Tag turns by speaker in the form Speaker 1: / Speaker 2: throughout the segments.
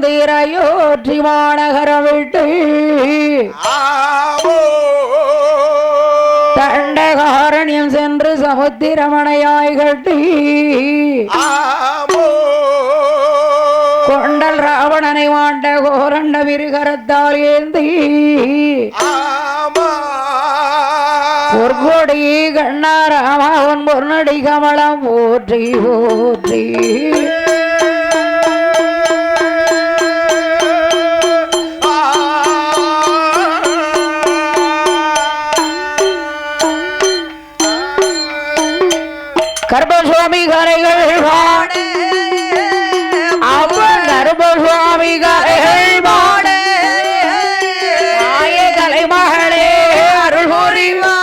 Speaker 1: தீரையோற்றி மாநகரம் விட்டு தண்டகாரண்யம் சென்று சமுத்திரமணையாய் கட்டி கொண்டல் ராவணனை மாண்ட கோரண்ட விருகரத்தால் ஏந்தி பொற்கொடி கண்ணாராமன் பொன்னடி கமலம் போற்றி போற்றி கர்ப்பசுவாமி கரைகள் பாட அவன் கர்ப்பசுவாமி கரைகள் பாட ஆய கலைமகளே அருள் புரிவா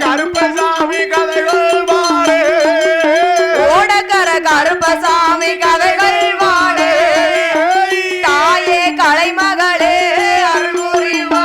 Speaker 2: கருப்பசாமி கதைகள் பாடு
Speaker 3: ஓடக்கர கருப்பசாமி கதைகள் பாடு தாயே கலைமகளே அருள் புரிவா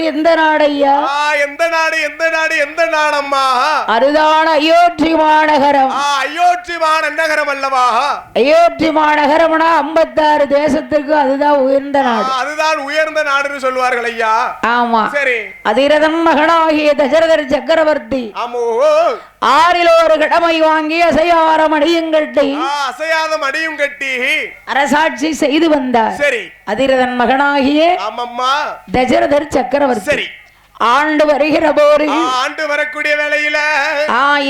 Speaker 1: எந்த நாடையா?
Speaker 2: எந்த நாடு எந்த நாடு எந்த நாடம்மா?
Speaker 1: அதுதான் அயோத்தி மாநகரம்.
Speaker 2: அயோத்தி மாநகரம் அல்லவா?
Speaker 1: அயோத்தி மாநகரம்னா 56 தேசத்துக்கு அதுதான் உயர்ந்த நாடு.
Speaker 2: அதுதான் உயர்ந்த நாடுன்னு சொல்வார்கள் ஐயா.
Speaker 1: ஆமா
Speaker 2: சரி.
Speaker 1: அதிரதன் மகனாகிய தசரதர் சக்கரவர்த்தி
Speaker 2: ஆமோ
Speaker 1: 6 ஒரு கடமை வாங்கி அசையாத மடியும் கட்டி அரசாட்சி செய்து வந்தார்.
Speaker 2: சரி.
Speaker 1: அதிரதன் மகனாகிய தசரதர் சக்கரவர்த்தி.
Speaker 2: சரி.
Speaker 1: ஆண்டு வருகிற போது
Speaker 2: ஆண்டு வரக்கூடிய வேளையில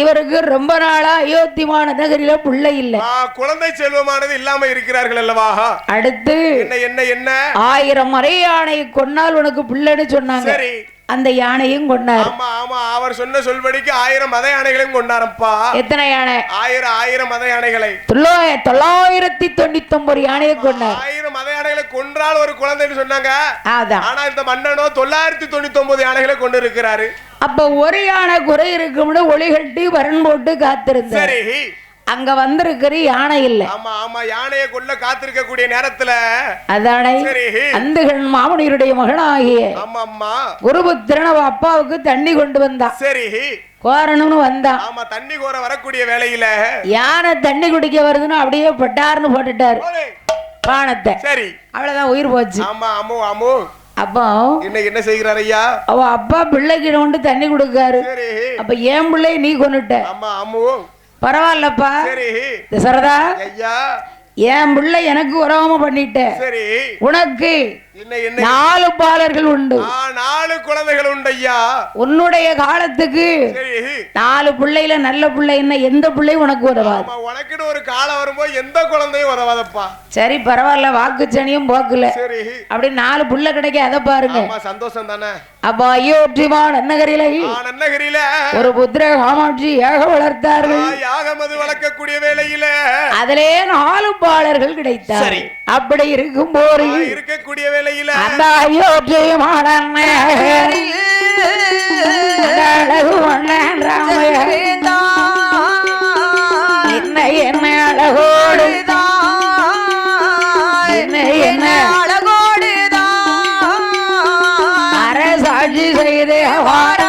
Speaker 1: இவருக்கு ரொம்ப நாளா அயோத்தி மாநகரில பிள்ளை இல்ல,
Speaker 2: குழந்தை செல்வமானது இல்லாம இருக்கிறார்கள் அல்லவா?
Speaker 1: அடுத்து
Speaker 2: என்ன
Speaker 1: 1000 மறை யானை கொன்னால் உனக்கு பிள்ளைன்னு சொன்னாங்க.
Speaker 2: சரி.
Speaker 1: அந்த யானையும் கொண்டார்.
Speaker 2: ஆமா ஆமா, அவர் சொன்ன சொல்படிக்கு 1000 மத யானைகளையும் கொண்டாரப்பா.
Speaker 1: எத்தனை யானை?
Speaker 2: 1000 மத யானைகளை.
Speaker 1: 999 யானையை கொண்டார்.
Speaker 2: 1000 மத யானைகளை கொன்றால் ஒரு குழந்தைன்னு சொன்னாங்க. ஆனா இந்த மன்னனோ 999 யானைகளை கொண்டு இருக்கிறாரு.
Speaker 1: அப்ப ஒரு யானை குறை இருக்கும்னு ஒளிகட்டி வரன் போட்டு காத்திருந்தார்.
Speaker 2: சரி.
Speaker 1: அங்க வந்திருக்கிற யானை இல்ல.
Speaker 2: ஆமா ஆமா, யானையை கொல்ல காத்திருக்க கூடிய நேரத்துல
Speaker 1: அதானே அந்துகன் மாமுனியுடைய மகனாகிய குருபுத்திரன் அப்பாவுக்கு தண்ணி கொண்டு வந்தான்.
Speaker 2: சரி.
Speaker 1: கோரணும்னு வந்தான்.
Speaker 2: ஆமா, தண்ணி கோர வரக்கூடிய வேளையில
Speaker 1: யானை தண்ணி குடிக்க வருதுன்னு அப்படியே பட்டார்னு போட்டுட்டாரு பானத்தை.
Speaker 2: சரி.
Speaker 1: அவ்வளவுதான், உயிர் போச்சு.
Speaker 2: ஆமா ஆமோ ஆமோ.
Speaker 1: அப்போ
Speaker 2: என்ன செய்கிறார் ஐயா?
Speaker 1: அவ அப்பா பிள்ளைக்கு கொண்டு தண்ணி கொடுக்காரு. அப்ப ஏன் பிள்ளை நீ கொண்டுட்ட?
Speaker 2: ஆமா ஆமோ.
Speaker 1: பரவாயில்லப்பா தசரதா, என் பிள்ளை எனக்கு உறவாம பண்ணிட்ட.
Speaker 2: சரி.
Speaker 1: உனக்கு 4 பாலர்கள் உண்டு,
Speaker 2: 4 குழந்தைகள் உண்டு ஐயா.
Speaker 1: உன்னுடைய காலத்துக்கு 4 பிள்ளைல நல்ல பிள்ளை என்ன எந்த பிள்ளை உனக்கு உதவாது.
Speaker 2: உனக்கு ஒரு காலம் வரும்போது எந்த குழந்தையும் உதவாதப்பா.
Speaker 1: சரி பரவாயில்ல, வாக்குச்சனியும் போக்கல.
Speaker 2: சரி.
Speaker 1: அப்படி 4 பிள்ளை கிடைக்க அதை பாருங்க.
Speaker 2: சந்தோஷம் தானே.
Speaker 1: அப்ப அயோத்திமா நன்னகரில ஒரு புத்திர காமாட்சி யாக வளர்த்தார்கள்.
Speaker 2: யாகமது வளர்க்கக்கூடிய வேளையில
Speaker 1: அதிலே 4 பாலர்கள் கிடைத்தார். அப்படி இருக்கும் போது
Speaker 2: இருக்கக்கூடிய வேலை வேளையில
Speaker 1: அந்த அயோத்தி மாடன்னகரில் அழகு மன்னன் ராமர் என்ன என்ன அழகோடுதான் என்ன
Speaker 3: அழகோடுதான்
Speaker 1: அரசாட்சி செய்தே வாரா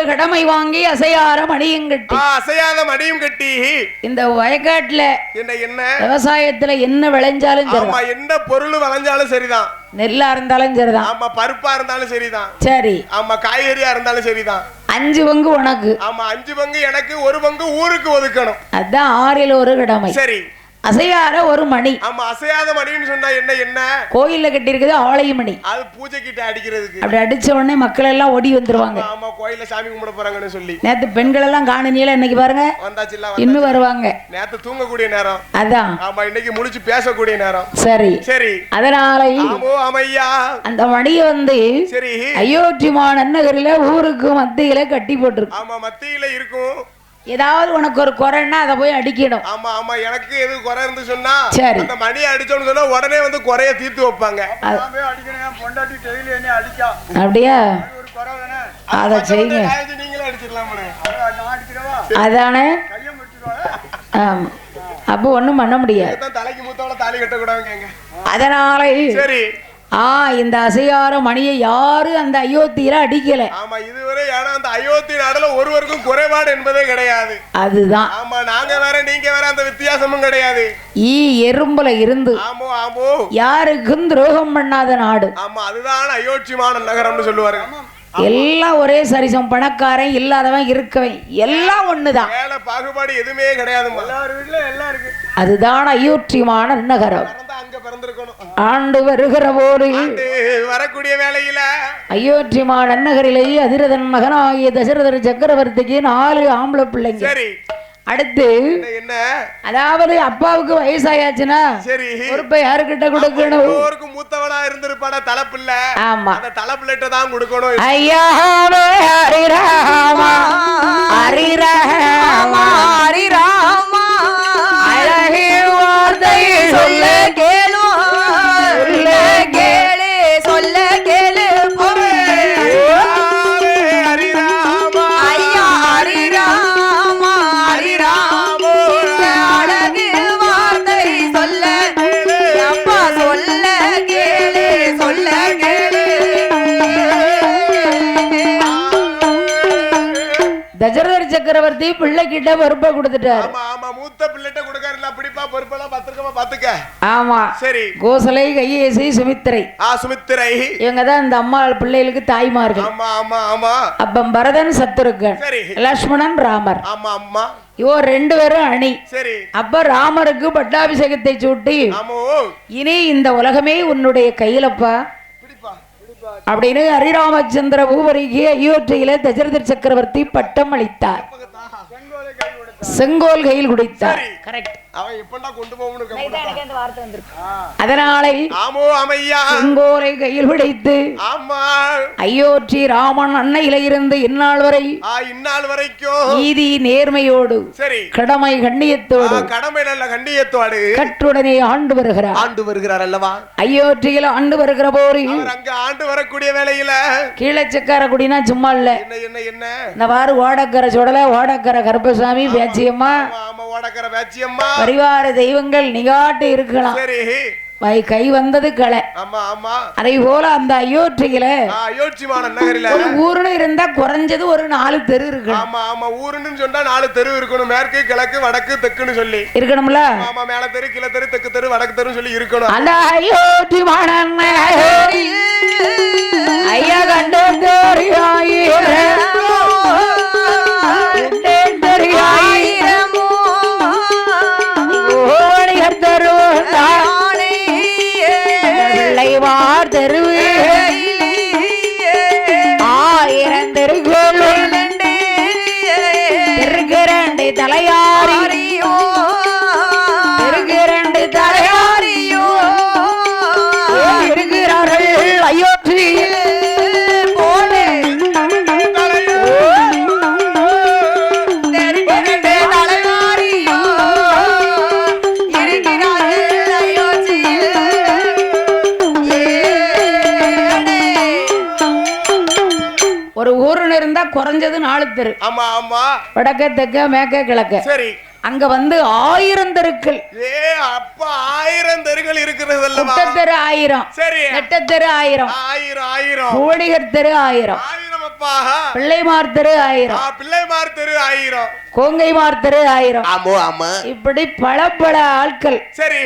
Speaker 1: கடமை வாங்கி அசையாத மடியும் கட்டி இந்த வயக்காட்டுல என்ன விவசாயத்துல என்ன விளைஞ்சாலும் சரி,
Speaker 2: எந்த பொருள் விளைஞ்சாலும் சரிதான்,
Speaker 1: நெல்லா இருந்தாலும் சரிதான்,
Speaker 2: ஆமா பருப்பா இருந்தாலும் சரிதான்,
Speaker 1: சரி
Speaker 2: ஆமா காய்கறியா இருந்தாலும் சரிதான்,
Speaker 1: 5 பங்கு உனக்கு,
Speaker 2: ஆமா 5 பங்கு எனக்கு, 1 பங்கு ஊருக்கு ஒதுக்கணும்.
Speaker 1: அதான் 6ல் ஒரு கடமை.
Speaker 2: சரி
Speaker 1: அசையாத ஒரு மணி.
Speaker 2: ஆமா அசையாத மணின்னு சொன்னா என்ன
Speaker 1: கோயில்ல கட்டி இருக்குது ஆலய மணி.
Speaker 2: அது பூஜை கிட்ட அடிக்கிறதுக்கு.
Speaker 1: அப்படி அடிச்ச உடனே மக்கள் எல்லாம் ஓடி வந்துருவாங்க.
Speaker 2: ஆமா கோயில்ல சாமி கும்பிட போறாங்கன்னு சொல்லி.
Speaker 1: நேத்து பெண்கள் எல்லாம் காணனியல இன்னைக்கு பாருங்க
Speaker 2: வந்தாச்சுல,
Speaker 1: இன்னும் வருவாங்க.
Speaker 2: நேத்து தூங்கக்கூடிய நேரம்
Speaker 1: அதான்.
Speaker 2: ஆமா இன்னைக்கு முழிச்சு பேசக்கூடிய நேரம்.
Speaker 1: சரி
Speaker 2: சரி
Speaker 1: அதனால
Speaker 2: அமையா
Speaker 1: அந்த மணியை வந்து
Speaker 2: சரி
Speaker 1: அயோத்தி மாநகரில ஊருக்கு மத்தியில கட்டி போட்டிருக்கு.
Speaker 2: ஆமா மத்தியில இருக்கும்.
Speaker 1: ஏதாவது உனக்கு ஒரு குறைன்னா அதை போய் அடிக்கணும்.
Speaker 2: ஆமா ஆமா எனக்கு எது குறை இருந்து சொன்னா
Speaker 1: சரி
Speaker 2: அந்த மணியை அடிச்சோம்னு சொன்னா உடனே வந்து குறைய தீர்த்து வைப்பாங்க.
Speaker 1: அப்படியா அத செய்யுங்க. அதானே அப்ப ஒண்ணும் பண்ண முடியாது.
Speaker 2: தலைக்கு மூத்தவள தாலி கட்ட கூடாதுங்க.
Speaker 1: அதனால
Speaker 2: சரி
Speaker 1: இந்த அசையார மணியை யாரு அந்த அயோத்தியில அடிக்கல.
Speaker 2: ஆமா இதுவரை ஏன்னா அந்த அயோத்தி நாடுல ஒருவருக்கும் குறைபாடு என்பதே கிடையாது.
Speaker 1: அதுதான்.
Speaker 2: ஆமா நாங்க வேற நீங்க வேற அந்த வித்தியாசமும் கிடையாது.
Speaker 1: எறும்புல இருந்து
Speaker 2: ஆமோ ஆமோ
Speaker 1: யாருக்கும் துரோகம் பண்ணாத நாடு.
Speaker 2: ஆமா அதுதான் அயோத்தி மாநகரம்னு சொல்லுவாரு.
Speaker 1: எல்லாம் ஒரே சரிசம், பணக்காரன் இல்லாதவன் இருக்கவன் எல்லாம் ஒண்ணுதான்.
Speaker 2: பாகுபாடு எதுவுமே கிடையாது.
Speaker 1: அதுதான் அயோத்தி மாநகரம். ஆண்டு வருகிற போது
Speaker 2: வரக்கூடிய வேளையில
Speaker 1: அயோத்தி மாநகரிலேயே அதிரதன் மகனாகிய தசரதர் சக்கரவர்த்திக்கு 4 ஆம்பளை பிள்ளைங்க.
Speaker 2: சரி
Speaker 1: அடுத்து
Speaker 2: என்ன
Speaker 1: அதாவது அப்பாவுக்கு வயசாயாச்சுன்னா
Speaker 2: சரி
Speaker 1: பொறுப்பை யாருக்கிட்ட கொடுக்கணும்?
Speaker 2: ஒருவருக்கு மூத்தவளா இருந்திருப்பாட தலைப்பிள்ள. ஆமா அந்த தலைப்பிள்ளைட்ட தான் கொடுக்கணும்.
Speaker 1: ஐயா ஹரிராமா ஹரிராமா ஹரிராமா அழகே வார்த்தை சொல்ல கேளு சொல்ல கேளு சொல்ல கேளு தசரதர் சக்கரவர்த்தி பிள்ளை கிட்ட பொறுப்பை கொடுத்துட்டாரு.
Speaker 2: ஆமா ஆமா மூத்த பிள்ளைட்ட கொடுக்கறல அப்படிப்பா பொறுப்பெல்லாம் பத்திரமா பாத்துக்க.
Speaker 1: ஆமா சரி கோசலை கையேசி சுமித்திரை.
Speaker 2: சுமித்திரை
Speaker 1: இவங்க தான் இந்த அம்மா பிள்ளைகளுக்கு தாய்மார்கள்.
Speaker 2: ஆமா ஆமா ஆமா
Speaker 1: அப்ப பரதன் சத்ருகன், லட்சுமணன் ராமர்.
Speaker 2: ஆமா அம்மா
Speaker 1: இவோ 2 பேரும் அணி.
Speaker 2: சரி
Speaker 1: அப்ப ராமருக்கு பட்டாபிஷேகத்தை சூட்டி இனி இந்த உலகமே உன்னுடைய கையிலப்பா அப்படின்னு ஹரிராமச்சந்திர பூபதிக்கு அயோத்தியில தசரதர் சக்கரவர்த்தி பட்டம் அளித்தார். செங்கோல் கையில் குடித்தார். அதனாலே செங்கோலை கையில் பிடித்து அயோத்தி ராமன் அன்னையில இருந்து இந்நாள் வரைக்கும் நீதி நேர்மையோடு கடமை கண்ணியத்தோடு கட்டுடனே ஆண்டு வருகிறார் அல்லவா. அயோத்தியில் ஆண்டு வருகிற போது
Speaker 2: ஆண்டு வரக்கூடிய வேளையில
Speaker 1: கீழச்சக்கார குடினா சும்மா இல்ல. இந்த வாரு ஓடக்கரை சுடல, ஓடக்கரை கருப்பசாமி, பேச்சியம்மா, பரிவார தெய்வங்கள் நிகாட்டு இருக்கலாம். கை வந்தது கலை. அதை போல அந்த அயோத்தியில ஒரு ஊருன்னு இருந்தா குறைஞ்சது ஒரு 4 தெரு இருக்கு.
Speaker 2: ஊருன்னு சொன்னா 4 தெரு இருக்கணும். மேற்கு கிழக்கு வடக்கு தெக்குன்னு சொல்லி
Speaker 1: இருக்கணும்ல.
Speaker 2: மேல தெரு கீழ தெரு தெற்கு தெரு வடக்கு தெரு சொல்லி இருக்கணும்.
Speaker 1: அந்த அயோத்தி ஐயா கண்டு தெருவு 1000 தெருக்கள் தெருக்கு 2 தலையாரியோ தெருக்கு 2 தலையாரியோ
Speaker 3: போலே
Speaker 1: ஒரு ஊருன்னு இருந்தா குறைஞ்சது 4 தெரு.
Speaker 2: ஆமா ஆமா.
Speaker 1: வடக்க தெக்க மேக்க கிழக்க.
Speaker 2: சரி.
Speaker 1: அங்க வந்து 1000 தெருக்கள்.
Speaker 2: அப்பா 1000 தெருக்கள் இருக்கிறது அல்லவா?
Speaker 1: தெரு 1000.
Speaker 2: சரி.
Speaker 1: நெட்ட தெரு 1000.
Speaker 2: 1000.
Speaker 1: கோடிகர் தெரு 1000.
Speaker 2: 1000 அப்பா.
Speaker 1: பிள்ளைமார் தெரு 1000.
Speaker 2: பிள்ளைமார் தெரு 1000.
Speaker 1: கோங்கைமார் தெரு 1000.
Speaker 2: ஆமா ஆமா.
Speaker 1: இப்படி பல ஆட்கள்.
Speaker 2: சரி.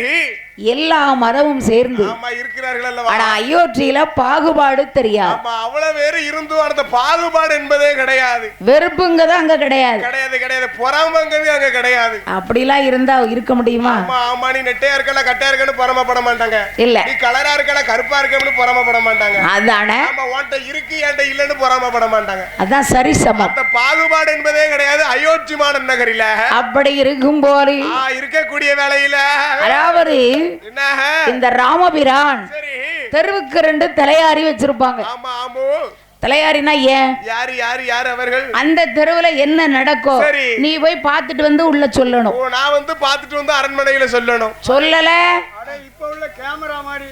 Speaker 1: எல்லா மதமும் சேர்ந்து
Speaker 2: இருக்கிறார்கள் அல்லவா?
Speaker 1: ஆனா அயோத்தியில பாகுபாடு தெரியாது.
Speaker 2: அவ்வளவு பேர் இருந்தும் அந்த பாகுபாடு என்பதே கிடையாது.
Speaker 1: வெறுப்புங்கிறது அங்க கிடையாது.
Speaker 2: கிடையாது. பொறாமைங்கிறது அங்க கிடையாது.
Speaker 1: அப்படிலாம் இருந்தா இருக்க முடியுமா?
Speaker 2: ஆமா. நீ நெட்டையா இருக்கல கட்டையா இருக்கன்னு பொறாமப்பட மாட்டாங்க.
Speaker 1: இல்ல
Speaker 2: நீ கலரா இருக்கல கருப்பா இருக்கன்னு பொறாமப்பட மாட்டாங்க.
Speaker 1: அதானே.
Speaker 2: ஆமா. உன்கிட்ட இருக்கு என்கிட்ட இல்லன்னு பொறாமப்பட மாட்டாங்க.
Speaker 1: அதான் சரிசமம்.
Speaker 2: அந்த பாகுபாடு என்பதே கிடையாது அயோத்தி மாநகரில. நகரில அப்படி
Speaker 1: இருக்கும் போது
Speaker 2: இருக்கக்கூடிய வேளையில
Speaker 1: அதாவது இந்த ராமபிரான் தெருவுக்கு 2 தலையாரி வச்சிருப்பாங்க.
Speaker 2: ஆமா ஆமா.
Speaker 1: தலையாரினா ஏன்?
Speaker 2: யாரு அவர்கள்?
Speaker 1: அந்த தெருவுல என்ன நடக்கும் நீ போய் பார்த்துட்டு வந்து உள்ள சொல்லணும்.
Speaker 2: நான் வந்து பார்த்துட்டு வந்து அரண்மனையில சொல்லணும்.
Speaker 1: சொல்லல
Speaker 4: இப்ப உள்ள கேமரா மாதிரி.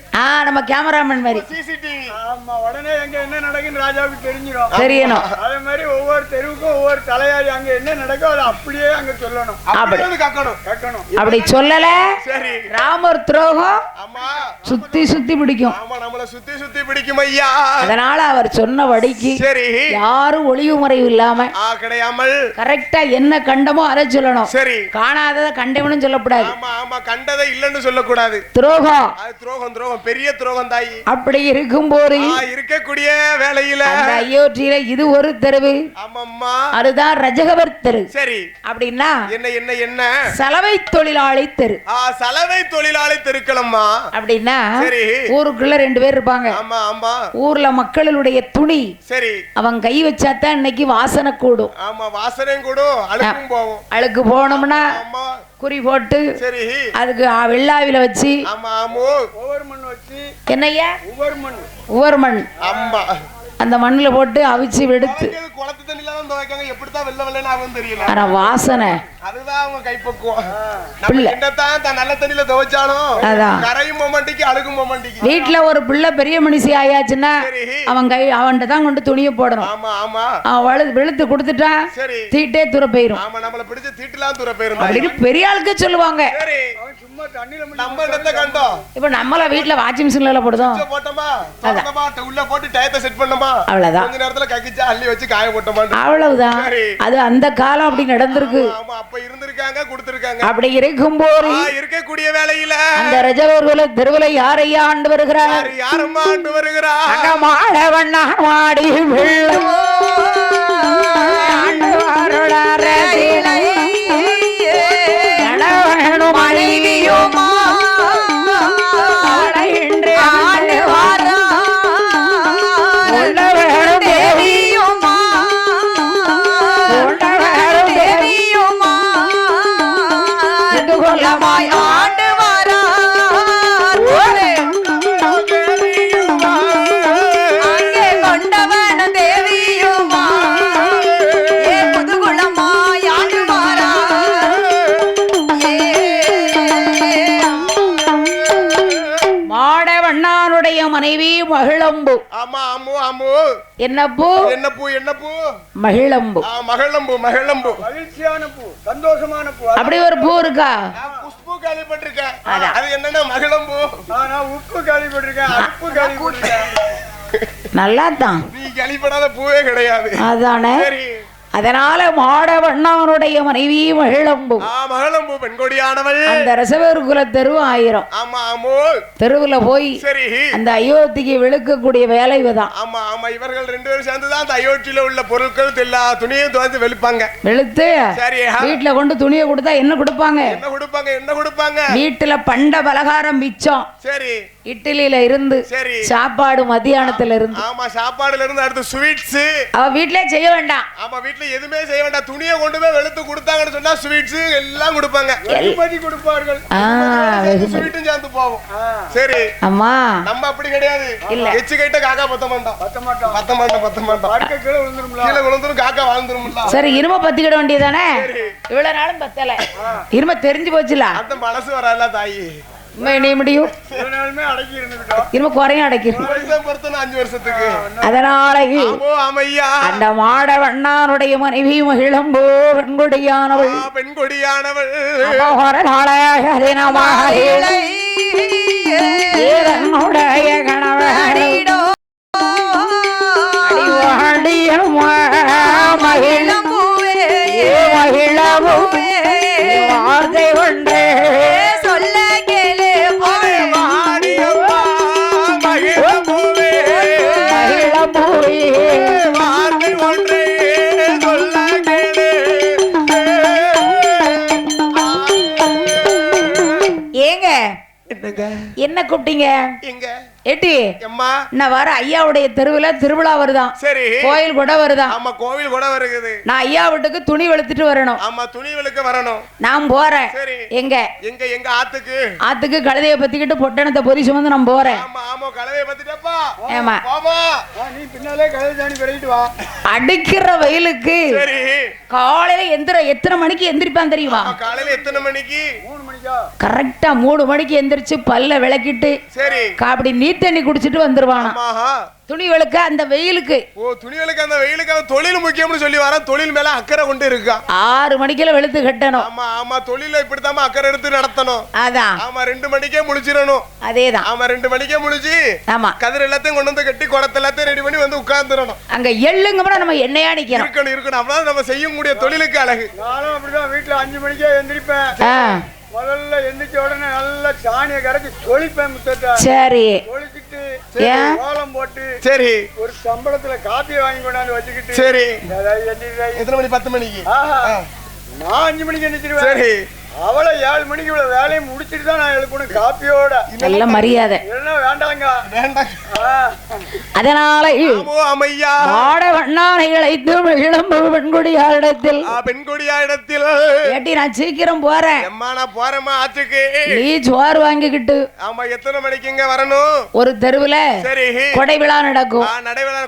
Speaker 1: நம்ம கேமராமேன் மாதிரி.
Speaker 2: சிசிடிவி.
Speaker 4: ஆமா. உடனே எங்க என்ன நடக்குன்னு ராஜாவுக்கு தெரிஞ்சிடும்.
Speaker 1: தெரியணும்.
Speaker 4: அதே மாதிரி ஒவ்வொரு தெருவுக்கும் ஒவ்வொரு தலையாரி அங்க என்ன நடக்கும் அதை அப்படியே அங்க சொல்லணும்.
Speaker 2: கேட்கணும்.
Speaker 1: அப்படி சொல்லல
Speaker 2: சரி.
Speaker 1: ராமர் துரோகம்
Speaker 2: ஆமா
Speaker 1: சுத்தி பிடிக்கும்.
Speaker 2: ஆமா. நம்மள சுத்தி பிடிக்கும் ஐயா.
Speaker 1: அதனால அவர் சொன்ன வடிக்கு
Speaker 2: சரி
Speaker 1: யாரும் ஒளிவு முறைவு இல்லாம
Speaker 2: கிடையாமல்
Speaker 1: கரெக்டா என்ன கண்டமோ அதை சொல்லணும்.
Speaker 2: சரி.
Speaker 1: காணாததை கண்டவனும் சொல்லக்கூடாது.
Speaker 2: ஆமா. கண்டதை இல்லன்னு சொல்லக்கூடாது.
Speaker 1: துரோகம்.
Speaker 2: துரோகம் பெரிய துரோகம் தாயி.
Speaker 1: அப்படி இருக்கும் போது
Speaker 2: இருக்கக்கூடிய வேளையில
Speaker 1: அயோத்தியில இது ஒரு தெருவு.
Speaker 2: ஆமாம்மா.
Speaker 1: அதுதான் ரஜகவர் தெரு.
Speaker 2: சரி.
Speaker 1: அப்படின்னா
Speaker 2: என்ன
Speaker 1: சலவை தொழிலாளி தெரு.
Speaker 2: சலவை தொழிலாளி தெருக்களம்மா.
Speaker 1: அப்படின்னா
Speaker 2: சரி.
Speaker 1: ஊருக்குள்ள 2 பேர் இருப்பாங்க.
Speaker 2: ஆமா.
Speaker 1: ஊர்ல மக்களுடைய துணி
Speaker 2: சரி
Speaker 1: அவன் கை வச்சாதான் இன்னைக்கு வாசனை கூடும்.
Speaker 2: ஆமா. வாசனையும் கூடும் அழுக்கும் போகும்.
Speaker 1: அழுக்கு போனோம்னா குறி போட்டு சரி அதுக்கு வெள்ளாவில வச்சு
Speaker 4: ஒவ்வொரு மண் வச்சு
Speaker 1: என்னையா
Speaker 4: ஒவ்வொரு
Speaker 1: மண் அந்த மண்ணுல போட்டு அவிச்சு எடுத்து
Speaker 2: குளத்து தண்ணில தான் துவைக்காங்க. எப்படித்தான் வெள்ள வெள்ளன்னு ஆகும் தெரியல.
Speaker 1: ஆனா வாசனை
Speaker 2: அதுதான் அவங்க கைப்பக்குவம். நம்ம என்னதான் தான் நல்ல தண்ணில துவைச்சாலும் கரையும் மொமண்டிக்கு அழுகும் மொமண்டிக்கு.
Speaker 1: வீட்டுல ஒரு பிள்ளை பெரிய மனுஷி ஆயாச்சுன்னா அவன்கிட்ட தான் கொண்டு துணியை போடணும்.
Speaker 2: ஆமா.
Speaker 1: அவன் வெளுத்து கொடுத்துட்டான் தீட்டே துற போயிரும்.
Speaker 2: ஆமா. நம்மள பிடிச்ச தீட்டுலாம் துற போயிரும்
Speaker 1: அப்படின்னு பெரிய ஆளுக்கு சொல்லுவாங்க.
Speaker 2: நம்ம என்னத்த கண்டோம்?
Speaker 1: இப்ப நம்மள வீட்டுல வாஷிங் மிஷின்ல போடுதோம்.
Speaker 2: போட்டோமா உள்ள போட்டு டயத்தை செட் பண்ணோமா
Speaker 1: அவ்வளவுதான்.
Speaker 2: கொஞ்ச நேரத்துல கக்கிச்சா அள்ளி வச்சு காய போட்டோமா
Speaker 1: அவ்வளவுதான். அது அந்த காலம் அப்படி நடந்திருக்கு.
Speaker 2: ஆமா. அப்ப இருந்திருக்காங்க கொடுத்திருக்காங்க.
Speaker 1: அப்படி இருக்கும் போது
Speaker 2: இருக்கக்கூடிய வேளையில
Speaker 1: அந்த ரஜவர்குல தெருவுல யாரையா ஆண்டு வருகிறார்?
Speaker 2: யாரம்மா ஆண்டு வருகிறார்?
Speaker 1: மாடவண்ணா மாடி வெள்ளம் ஆண்டு வாருளார மனைவியுமா மனைவி மகிழம்பு.
Speaker 2: ஆமா.
Speaker 1: என்ன பூ? மகிழம்பு.
Speaker 2: மகிழம்பு
Speaker 4: மகிழ்ச்சியான பூ, சந்தோஷமான பூ.
Speaker 1: அப்படி ஒரு பூ இருக்கா?
Speaker 2: புஷ்பு கேள்விப்பட்டிருக்கேன். அது என்னன்னா மகிழம்பு.
Speaker 4: நான் உப்பு கேள்விப்பட்டிருக்கேன். உப்பு கேள்விப்பட்டிருக்கேன்.
Speaker 1: நல்லா தான்.
Speaker 2: நீ கேள்விப்படாத பூவே கிடையாது.
Speaker 1: அதானே. அதனால மாடவண்ணானுடைய மனைவி மகிழம்பு.
Speaker 2: மகிழம்பு பெண்கொடியானவள்.
Speaker 1: அந்த ரசவர் குல தெரு 1000.
Speaker 2: ஆமா.
Speaker 1: தெருவுல போய் அந்த அயோத்திக்கு வெளுக்கக்கூடிய வேலை இவதான்.
Speaker 2: ஆமா. இவர்கள் 2 பேரும் சேர்ந்துதான் அந்த அயோத்தியில உள்ள பொருட்கள் எல்லா துணியும் துவைத்து வெளுப்பாங்க.
Speaker 1: வெளுத்து வீட்டுல கொண்டு துணியை கொடுத்தா என்ன கொடுப்பாங்க? வீட்டுல பண்ட பலகாரம் மிச்சம்.
Speaker 2: சரி.
Speaker 1: இட்லியில இருந்து சாப்பாடு மத்தியானத்துல இருந்து.
Speaker 2: ஆமா. சாப்பாடுல இருந்து அடுத்து ஸ்வீட்ஸ்.
Speaker 1: அவ வீட்லயே செய்ய வேண்டாம்.
Speaker 2: ஆமா. வீட்டுல வீட்டுல எதுவுமே செய்ய வேண்டாம். துணியை கொண்டு போய் வெளுத்து கொடுத்தாங்கன்னு சொன்னா ஸ்வீட்ஸ் எல்லாம் கொடுப்பாங்க.
Speaker 4: வெகுமதி கொடுப்பார்கள்.
Speaker 2: ஸ்வீட்டும் சேர்ந்து போவோம். சரி
Speaker 1: அம்மா
Speaker 2: நம்ம அப்படி கிடையாது. எச்சு கைட்ட காக்கா பத்த மாட்டோம். கீழே விழுந்துரும் காக்கா வாழ்ந்துரும்ல.
Speaker 1: சரி இரும பத்திக்கிட வேண்டியதானே. இவ்வளவு நாளும் பத்தல. இரும தெரிஞ்சு போச்சுல.
Speaker 2: அந்த மனசு வரல தாயி.
Speaker 1: நீ முடியும் இரும குறையும் அடைக்கிறோம்.
Speaker 2: 5 வருஷத்துக்கு.
Speaker 1: அதனால அந்த மாட வண்ணானுடைய மனைவி மகிழம்போ பெண்கொடியானவள் என்னுடைய கணவனிடோ மகிழம்பூவே மகிழம்பூவே வார்த்தை ஒன்றே சொல்ல கேளு மகிழம்பூவே மகிழம்பூவே வார்த்தை ஒன்றே சொல்ல கேளு. ஏங்க என்ன கூப்பிட்டீங்க?
Speaker 2: எங்க
Speaker 1: ஏட்டி
Speaker 2: அம்மா
Speaker 1: நான் வர ஐயாவுடைய தெருவுல திருவிழா வருதான்.
Speaker 2: சரி
Speaker 1: கோயில் கூட வருதான்.
Speaker 2: ஆமா கோவில் கூட வருது.
Speaker 1: நான் ஐயா வீட்டுக்கு துணி வெளுத்துட்டு வரணும்.
Speaker 2: ஆமா துணி வெளுக்க வரணும்.
Speaker 1: நான் போறேன்.
Speaker 2: சரி
Speaker 1: எங்க
Speaker 2: எங்க எங்க ஆத்துக்கு
Speaker 1: கழுதைய பத்திக்கிட்டு பொட்டணத்தை பொறி சுமந்து நான் போறேன்.
Speaker 2: ஆமா ஆமா கழுதைய பத்திட்டப்பா.
Speaker 1: ஆமா
Speaker 2: பாபா
Speaker 4: நீ பின்னாலே கழுதை தானி பெறகிட்டு வா.
Speaker 1: அடிக்கிற வெயிலுக்கு
Speaker 2: சரி
Speaker 1: காலையில எத்தனை மணிக்கு எந்திரிப்பான் தெரியுமா?
Speaker 2: காலையில எத்தனை மணிக்கு?
Speaker 4: 3 மணிக்கா?
Speaker 1: கரெக்டா 3 மணிக்கு எந்திரிச்சு பல்ல விளக்கிட்டு
Speaker 2: சரி
Speaker 1: அப்படி நீ தண்ணி குடிச்சிட்டு வந்துருவானா. துணி வெளுக்க அந்த வெயிலுக்கு.
Speaker 2: ஓ துணி வெளுக்க அந்த வெயிலுக்கு அவன் தொழில் முக்கியம்னு சொல்லி வரான். தொழில் மேல அக்கறை கொண்டு இருக்கான்.
Speaker 1: 6 மணிக்குல வெளுத்து கட்டணும்.
Speaker 2: ஆமா ஆமா தொழில இப்படித்தாம அக்கறை எடுத்து நடத்தணும்.
Speaker 1: அதான்
Speaker 2: ஆமா 2 மணிக்கே முடிச்சிடணும்.
Speaker 1: அதேதான்.
Speaker 2: ஆமா 2 மணிக்கே முடிச்சு
Speaker 1: ஆமா
Speaker 2: கதிர் எல்லாத்தையும் கொண்டு வந்து கட்டி குடத்தை எல்லாத்தையும் ரெடி பண்ணி வந்து உட்கார்ந்துடணும்.
Speaker 1: அங்க எள்ளுங்க நம்ம எண்ணெயா நிக்கிறோம்.
Speaker 2: இருக்கணும் அப்பதான் நம்ம செய்யக்கூடிய தொழிலுக்கு அழகு.
Speaker 4: நானும் அப்படிதான் வீட்டுல 5 மணிக்கே எந்திரிப்பேன். முதல்ல எந்திரிச்ச உடனே நல்லா சாணியை கரைச்சி தொளிப்பேன் முத்தட்ட.
Speaker 1: சரி
Speaker 4: தொளிச்சிட்டு கோலம் போட்டு
Speaker 2: சரி
Speaker 4: ஒரு சம்பளத்துல காப்பியை வாங்கி கொண்டாந்து வச்சுக்கிட்டு
Speaker 2: சரி
Speaker 4: எத்தனை
Speaker 2: மணி? 10 மணிக்கு.
Speaker 4: நான் 5 மணிக்கு எந்திரிச்சிருவேன்.
Speaker 2: சரி
Speaker 4: அவளை 7 மணிக்கு இவ்வளவு வேலையை முடிச்சிட்டு தான் நான் எழுப்பணும் காப்பியோட.
Speaker 1: நல்ல மரியாதை.
Speaker 4: என்ன வேண்டாங்க
Speaker 2: வேண்டாம்.
Speaker 1: அதனால மாட வண்ணானைகளை இளம்பு பெண்கொடியாரிடத்தில் ஏட்டி நான் சீக்கிரம் போறேன்.
Speaker 2: நான் போறேம்மா ஆத்துக்கு.
Speaker 1: நீ சோறு வாங்கிக்கிட்டு.
Speaker 2: ஆமா எத்தனை மணிக்கு இங்க வரணும்?
Speaker 1: ஒரு தெருவுல
Speaker 2: சரி
Speaker 1: கொடை விழா நடக்கும்.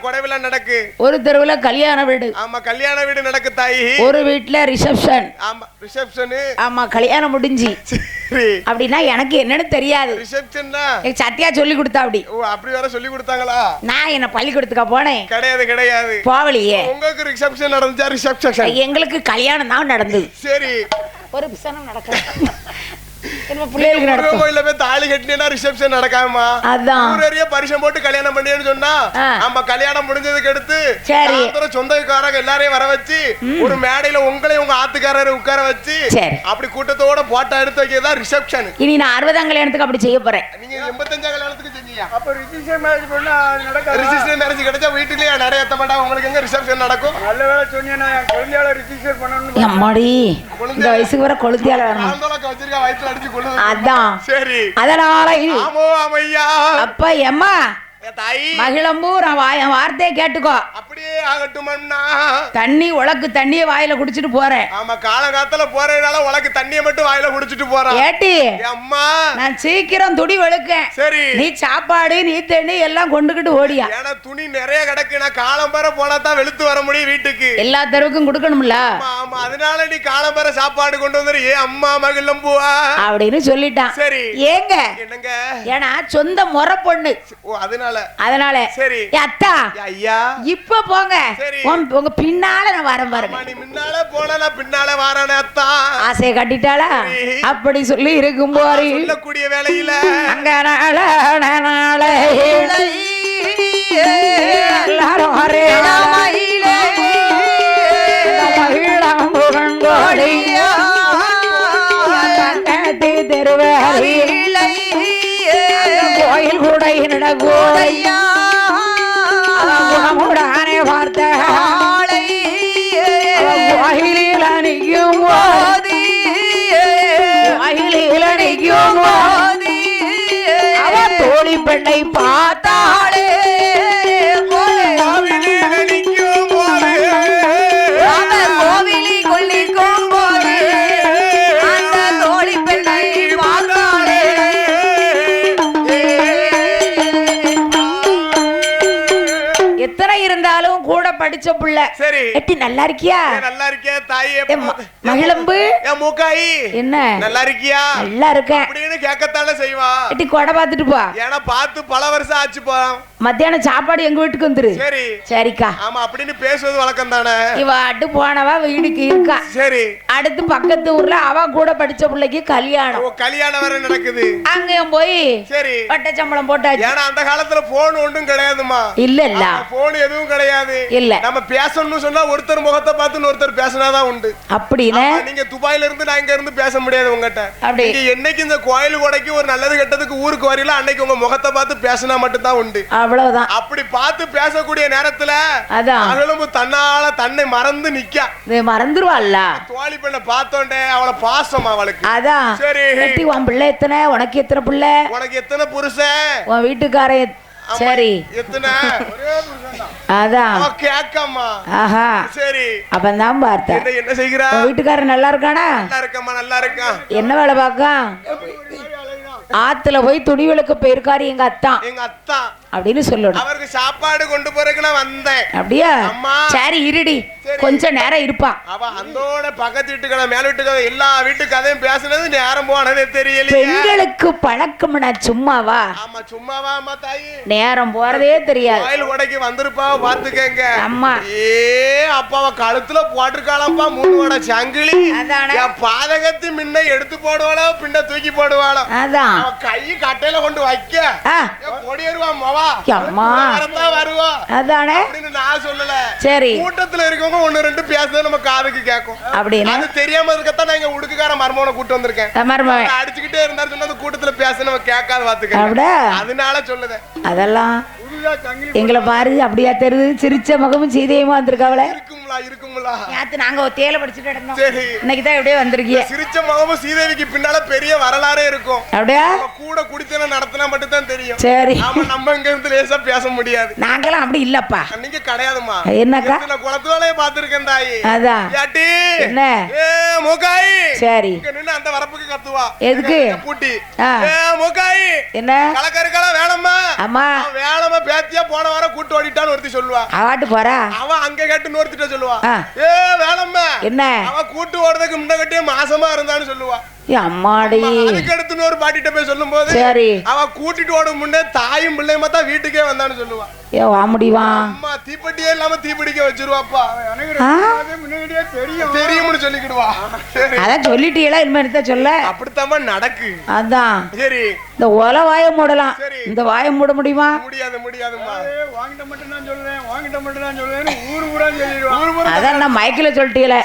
Speaker 2: கொடை விழா நடக்கு.
Speaker 1: ஒரு தெருவுல கல்யாண வீடு.
Speaker 2: ஆமா கல்யாண வீடு நடக்கு தாயி.
Speaker 1: ஒரு வீட்டுல ரிசப்ஷன்.
Speaker 2: ஆமா ரிசப்ஷன்.
Speaker 1: ஆமா கல்யாணம் முடிஞ்சு. அப்படின்னா எனக்கு என்னன்னு தெரியாது.
Speaker 2: ரிசப்ஷன்னா
Speaker 1: சத்தியா சொல்லி கொடுத்தா. அப்படி
Speaker 2: ஓ அப்படி வேற சொல்லி கொடுத்தாங்களா?
Speaker 1: நான் என்ன பள்ளிக்கூடத்துக்கா போனேன்?
Speaker 2: கிடையாது
Speaker 1: போவலியே.
Speaker 2: உங்களுக்கு ரிசப்ஷன் நடந்துச்சா? ரிசப்ஷன்
Speaker 1: எங்களுக்கு கல்யாணம் தான் நடந்தது.
Speaker 2: சரி
Speaker 1: ஒரு பிசனம் நடக்குது.
Speaker 2: கோயில போய் தாலி கட்டினா ரிசப்ஷன் நடக்காம பரிசம் போட்டு கல்யாணம் பண்ணியன்னு சொன்னா நம்ம கல்யாணம் முடிஞ்சதுக்கு அடுத்து சொந்தக்காரங்க எல்லாரையும் வர வச்சு ஒரு மேடையில உங்களையும் உங்க ஆத்துக்காரரை உட்கார வச்சு அப்படி கூட்டத்தோட போட்டோ எடுத்து வைக்கிறதா ரிசப்ஷன்.
Speaker 1: இனி நான் 60ஆம் கல்யாணத்துக்கு அப்படி செய்ய போறேன்.
Speaker 2: நீங்க 85ஆம் கல்யாணத்துக்கு செஞ்சீங்க.
Speaker 4: அப்ப ரிஜிஸ்டர் மேரேஜ் பண்ணா நடக்காது.
Speaker 2: ரிஜிஸ்டர் மேரேஜ் கிடைச்சா வீட்டுலயே நடை ஏத்த மாட்டாங்க. உங்களுக்கு எங்க ரிசப்ஷன் நடக்கும்?
Speaker 4: நல்ல வேளை சொன்னீங்க. நான் குழந்தையால ரிஜிஸ்டர் பண்ணனும்.
Speaker 1: அம்மாடி இந்த வயசுக்கு வர கொளுத்தியால வரணும்.
Speaker 2: ஆந்தோலக்க வச்சிருக்க வயித்துல அடிச்சு கொள்ளுது.
Speaker 1: அதான்
Speaker 2: சரி.
Speaker 1: அதனால
Speaker 2: ஆமோ அம்மையா
Speaker 1: அப்ப எம்மா மகிழம்பூ நான் வார்த்தையை கேட்டுக்கோ.
Speaker 2: அப்படியே ஆகட்டும் அண்ணா.
Speaker 1: தண்ணி உலக்கு தண்ணிய வாயில குடிச்சிட்டு போறேன்.
Speaker 2: ஆமா காலங்காத்தால போறதுனால உலக்கு தண்ணிய மட்டும் வாயில குடிச்சிட்டு போறேன்.
Speaker 1: ஏட்டி
Speaker 2: அம்மா
Speaker 1: நான் சீக்கிரம் துணி வெளுக்கேன்.
Speaker 2: சரி
Speaker 1: நீ சாப்பாடு நீ தண்ணி எல்லாம் கொண்டுகிட்டு ஓடியா.
Speaker 2: ஏன்னா துணி நிறைய கிடக்கு. நான் காலம்பர போனா தான் வெளுத்து வர முடியும் வீட்டுக்கு.
Speaker 1: எல்லா தெருவுக்கும் கொடுக்கணும்ல.
Speaker 2: ஆமா அதனால நீ காலம்பர சாப்பாடு கொண்டு வந்துரு. ஏ அம்மா மகிழம்பூவா அப்படின்னு
Speaker 1: சொல்லிட்டான்.
Speaker 2: சரி
Speaker 1: ஏங்க
Speaker 2: என்னங்க?
Speaker 1: ஏன்னா சொந்த முறை பொண்ணு.
Speaker 2: ஓ
Speaker 1: அதனால
Speaker 2: சரி
Speaker 1: அத்தா
Speaker 2: ஐயா
Speaker 1: இப்ப போங்க. உங்க பின்னால நான் வரேன் பாருங்க.
Speaker 2: நீ முன்னால போனா பின்னால வாரானே அத்தா.
Speaker 1: ஆசையை கட்டிட்டாளா? அப்படி சொல்லி இருக்கும் போது
Speaker 2: சொல்லக்கூடிய வேளையில
Speaker 1: அங்க நாள எல்லாரும் தெருவாரி கோயில் கூட நடக்கோடையா குணமுடானே பார்த்த கோயிலில் அணிக்கும் போதி கோயிலில் அணிக்கும் போதி அவ தோழி பெண்ணை பார்த்தாளே படிச்ச புள்ள.
Speaker 2: சரி.
Speaker 1: எட்டி நல்லா இருக்கியா?
Speaker 2: நல்லா இருக்கே தாயே.
Speaker 1: மகிழம்பு
Speaker 2: மூக்காயி
Speaker 1: என்ன
Speaker 2: நல்லா இருக்கியா?
Speaker 1: நல்லா இருக்கேன்
Speaker 2: அப்படின்னு கேட்கத்தானே செய்வா.
Speaker 1: எட்டி கொடை பாத்துட்டு போ.
Speaker 2: ஏன்னா பார்த்து பல வருஷம் ஆச்சு போ.
Speaker 1: மத்தியானம் சாப்பாடு எங்க வீட்டுக்கு வந்துரு.
Speaker 2: சரி
Speaker 1: சரிக்கா.
Speaker 2: ஆமா அப்படின்னு பேசுவது வழக்கம் தானே.
Speaker 1: இவ அட்டு போனவா வீட்டுக்கு இருக்கா.
Speaker 2: சரி.
Speaker 1: அடுத்து பக்கத்து ஊர்ல அவ கூட படிச்ச பிள்ளைக்கு கல்யாணம்.
Speaker 2: கல்யாணம் வர நடக்குது.
Speaker 1: அங்கேயும் போய்
Speaker 2: சரி
Speaker 1: வட்ட சம்பளம் போட்டாச்சு.
Speaker 2: ஏன்னா அந்த காலத்துல போன் ஒன்றும் கிடையாதுமா.
Speaker 1: இல்ல இல்ல
Speaker 2: போன் எதுவும் கிடையாது.
Speaker 1: இல்ல
Speaker 2: நம்ம பேசணும்னு சொன்னா ஒருத்தர் முகத்தை பார்த்து ஒருத்தர் பேசினாதான் உண்டு.
Speaker 1: அப்படின்னு
Speaker 2: நீங்க துபாயில இருந்து நான் இங்க இருந்து பேச முடியாது உங்ககிட்ட.
Speaker 1: அப்படி
Speaker 2: என்னைக்கு இந்த கோயில் கொடைக்கு ஒரு நல்லது கெட்டதுக்கு ஊருக்கு வரீங்களோ அன்னைக்கு உங்க முகத்தை பார்த்து பேசினா மட்டும் தான் உண்டு.
Speaker 1: அவ்வளவுதான்.
Speaker 2: அப்படி பார்த்து பேசக்கூடிய நேரத்துல
Speaker 1: அதான்
Speaker 2: அகலும் தன்னால தன்னை மறந்து நிக்கா.
Speaker 1: மறந்துருவாள்ல.
Speaker 2: தோழி பெண்ணை பார்த்தோண்டே அவளை பாசம் அவளுக்கு.
Speaker 1: அதான்
Speaker 2: சரி.
Speaker 1: உன் பிள்ளை எத்தனை? உனக்கு எத்தனை பிள்ளை?
Speaker 2: உனக்கு எத்தனை புருஷன்?
Speaker 1: உன் வீட்டுக்காரன் சரி
Speaker 2: எத்தனை?
Speaker 1: அதான்
Speaker 2: கேக்கம்மா.
Speaker 1: ஆஹா
Speaker 2: சரி
Speaker 1: அப்பதான் பார்த்தேன்.
Speaker 2: என்ன செய்கிறா?
Speaker 1: வீட்டுக்காரன் நல்லா இருக்கானா?
Speaker 2: நல்லா இருக்கம்மா நல்லா இருக்கான்.
Speaker 1: என்ன வேலை பார்க்க? ஆத்துல போய் துணி விளக்க போயிருக்காரு எங்க அத்தா.
Speaker 2: எங்க அத்தா
Speaker 1: அப்படின்னு சொல்லணும்.
Speaker 2: அவருக்கு சாப்பாடு கொண்டு போறதுக்கு நான் வந்தேன்.
Speaker 1: அப்படியா? சரி இருடி கொஞ்ச நேரம் இருப்பா.
Speaker 2: அவ அந்தோட பக்கத்து வீட்டுக்கதை மேல வீட்டுக்கதை எல்லா வீட்டு கதையும் பேசுனது நேரம் போனதே தெரியல.
Speaker 1: பெண்களுக்கு பழக்கம்னா சும்மாவா?
Speaker 2: ஆமா சும்மாவா அம்மா தாயி.
Speaker 1: நேரம் போறதே தெரியாது.
Speaker 2: கோயில் கொடைக்கு வந்திருப்பாவ பாத்துக்கங்க.
Speaker 1: அம்மா
Speaker 2: அப்பாவ கழுத்துல போட்டிருக்காளப்பா 3 வடை சங்கிலி.
Speaker 1: அதானே
Speaker 2: பாதகத்து முன்ன எடுத்து போடுவாளோ பின்ன தூக்கி போடுவாளோ.
Speaker 1: அதான்
Speaker 2: கை கட்டையில கொண்டு வைக்க கொடியேறுவா மவா வருவா.
Speaker 1: அதானே
Speaker 2: நான் சொல்லல.
Speaker 1: சரி
Speaker 2: கூட்டத்துல இருக்கவங்க 1-2 பேசுறது நம்ம காதுக்கு கேட்கும். அப்படின்னு அது தெரியாம இருக்கத்தான் நான் இங்க உடுக்குக்கார மர்மோனை கூட்டு வந்திருக்கேன். அடிச்சுக்கிட்டே இருந்தாரு சொன்னா கூட்டத்துல பேச நம்ம கேட்காத பாத்துக்க. அதனால சொல்லுதேன். அதெல்லாம்
Speaker 1: எங்களை பாரு அப்படியா தெரியுது. சிரிச்ச முகமும் சீதையுமா வந்திருக்காவளே.
Speaker 2: இருக்குங்களா?
Speaker 1: நேத்து நாங்க தேயிலை படிச்சுட்டு இருந்தோம். இன்னைக்கு தான் எப்படியே வந்திருக்கீங்க.
Speaker 2: சிரிச்ச முகமும் சீதேவிக்கு பின்னால பெரிய வரலாறே இருக்கும்.
Speaker 1: அப்படியா?
Speaker 2: கூட குடித்தன நடத்தினா மட்டும் தான் தெரியும்.
Speaker 1: சரி.
Speaker 2: ஆமா நம்ம இங்க இருந்து லேசா பேச முடியாது.
Speaker 1: நாங்களாம் அப்படி இல்லப்பா.
Speaker 2: நீங்க கிடையாதுமா.
Speaker 1: என்னக்கா?
Speaker 2: நான் குளத்துவாலையே பாத்துருக்கேன் தாயி.
Speaker 1: அதான்
Speaker 2: யாட்டி
Speaker 1: என்ன
Speaker 2: மூக்காய்.
Speaker 1: சரி
Speaker 2: நின்னு அந்த வரப்புக்கு கத்துவா.
Speaker 1: எதுக்கு?
Speaker 2: பூட்டி மூக்காய் என்ன கலக்கருக்கல வேணாமா? ஆமா வேணாமா. பேத்தியா போன வாரம் கூட்டு ஓடிட்டான்னு ஒருத்தி சொல்லுவா. அவாட்டு போறா. அவன் அங்க கேட்டு நோர்த்திட்ட சொல்லுவா. வேணாமா என்ன அவன் கூட்டு ஓடுறதுக்கு முன்னகட்டியே மாசமா இருந்தான்னு சொல்லுவா. அம்மாடி அதுக்கு அடுத்து ஒரு பாட்டிட்ட போய் சொல்லும் போது சரி அவ கூட்டிட்டு ஓடும் முன்னே தாயும் பிள்ளையும் பார்த்தா வீட்டுக்கே வந்தான்னு சொல்லுவா. ஏ வா முடிவா அம்மா தீப்பெட்டியே இல்லாம தீப்பிடிக்க வச்சிருவாப்பா. தெரியும்னு சொல்லிக்கிடுவா. அதான் சொல்லிட்டீங்களா இனிமே சொல்ல அப்படித்தாம்மா நடக்கு. அதான் சரி இந்த ஒல வாய மூடலாம். இந்த வாய மூட முடியுமா? முடியாது முடியாதுமா. வாங்கிட்ட மட்டும் தான் சொல்றேன் வாங்கிட்ட மட்டும் தான் சொல்றேன்னு ஊர் ஊரா சொல்லிடுவான். அதான் நான் மைக்கில சொல்லிட்டீங்களே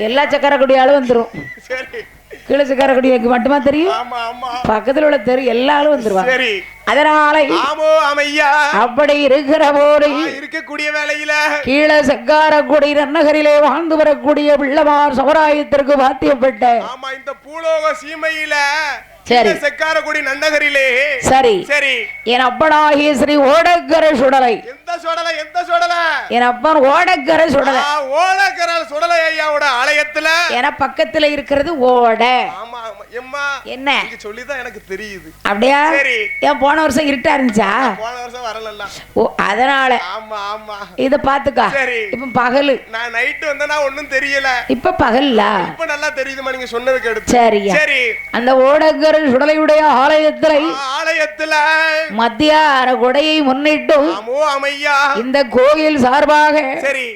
Speaker 2: எல்லா சக்கரை குடியாலும் வந்துரும். சரி கிழச்சுக்காரக்குடிக்கு மட்டுமா தெரியும்? பக்கத்துல உள்ள தெரு எல்லாரும் வந்துருவாங்க. அதனால அப்படி இருக்கிற போது இருக்கக்கூடிய வேலையில கீழே செக்காரக்குடி நன்னகரிலே வாழ்ந்து வரக்கூடிய பிள்ளைமார் சமுதாயத்திற்கு பாத்தியப்பட்ட இந்த பூலோக சீமையில சரி செக்காரக்குடி நன்னகரிலே சரி சரி என் அப்பனாகிய ஸ்ரீ ஓடக்கரை சுடலை. எந்த சுடலை? எந்த சுடலை? என் அப்பன் ஓடக்கரை சுடலை. ஓடக்கரை சுடலை ஐயாவோட ஆலயத்துல என பக்கத்துல இருக்கிறது ஓட. ஆமா எம்மா என்ன சொல்லிதான் எனக்கு தெரியுது. அப்படியா? சரி ஏன் போன வருஷம் இருட்டா இருந்துச்சா? போன வருஷம் வரல. ஓ அதனால ஆமா ஆமா இத பாத்துக்கா. சரி இப்ப பகல் நான் நைட் வந்தா ஒண்ணும் தெரியல. இப்ப பகல்ல இப்ப நல்லா தெரியுதுமா நீங்க சொன்னதுக்கு அடுத்து. சரி சரி அந்த ஓடக்கரை சுடலையுடைய ஆலயத்துல மத்தியான கொடையை முன்னிட்டு இந்த கோயில் சார்பாக சரி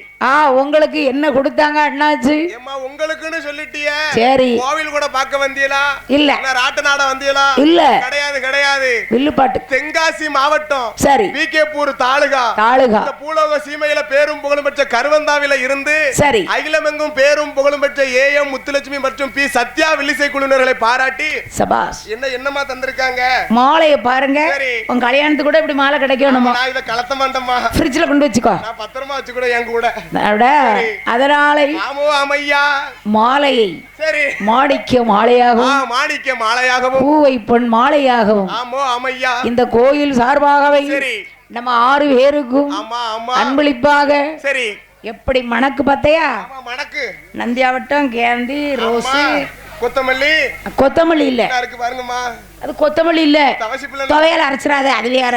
Speaker 2: உங்களுக்கு என்ன கொடுத்தாங்க அண்ணாச்சு? உங்களுக்குன்னு சொல்லிட்டிய. சரி கோவில் கூட பார்க்க வந்தீங்களா? இல்ல. ராட்ட நாட வந்தீங்களா? இல்ல. கிடையாது கிடையாது. வில்லுப்பாட்டு தென்காசி மாவட்டம் சரி விகேபூர் தாலுகா இந்த பூலோக சீமையில பேரும் புகழும் பெற்ற கருவந்தாவில இருந்து சரி அகிலமெங்கும் பேரும் புகழும் பெற்ற ஏஎம் முத்துலட்சுமி மற்றும் பி சத்யா வில்லிசை குழுவினர்களை பாராட்டி சபாஸ் என்னமா தந்திருக்காங்க. மாலையை பாருங்க. உங்க கல்யாணத்துக்கு கூட இப்படி மாலை கிடைக்கணுமா? நான் இத கலத்த மாட்டேமா. ஃப்ரிட்ஜ்ல கொண்டு வச்சுக்கோ. நான் பத்திரமா வச்சுக்கூட என் கூட. அதனால மாலையை சரி மாணிக்க மாலையாகவும் மாணிக்க மாலையாகவும் பூவை பொன் மாலையாகவும் இந்த கோயில் சார்பாகவே நம்ம 6 பேருக்கும் அன்பளிப்பாக சரி எப்படி மணக்கு பார்த்தையா? மணக்கு நந்தியாவட்டம் கேந்தி ரோஸ் கொத்தமல்லி. கொத்தமல்லி இல்ல இருக்கு பாருங்கம்மா. அது கொத்தமல்லி இல்ல துவையல் அரைச்சிடாத அது வேற.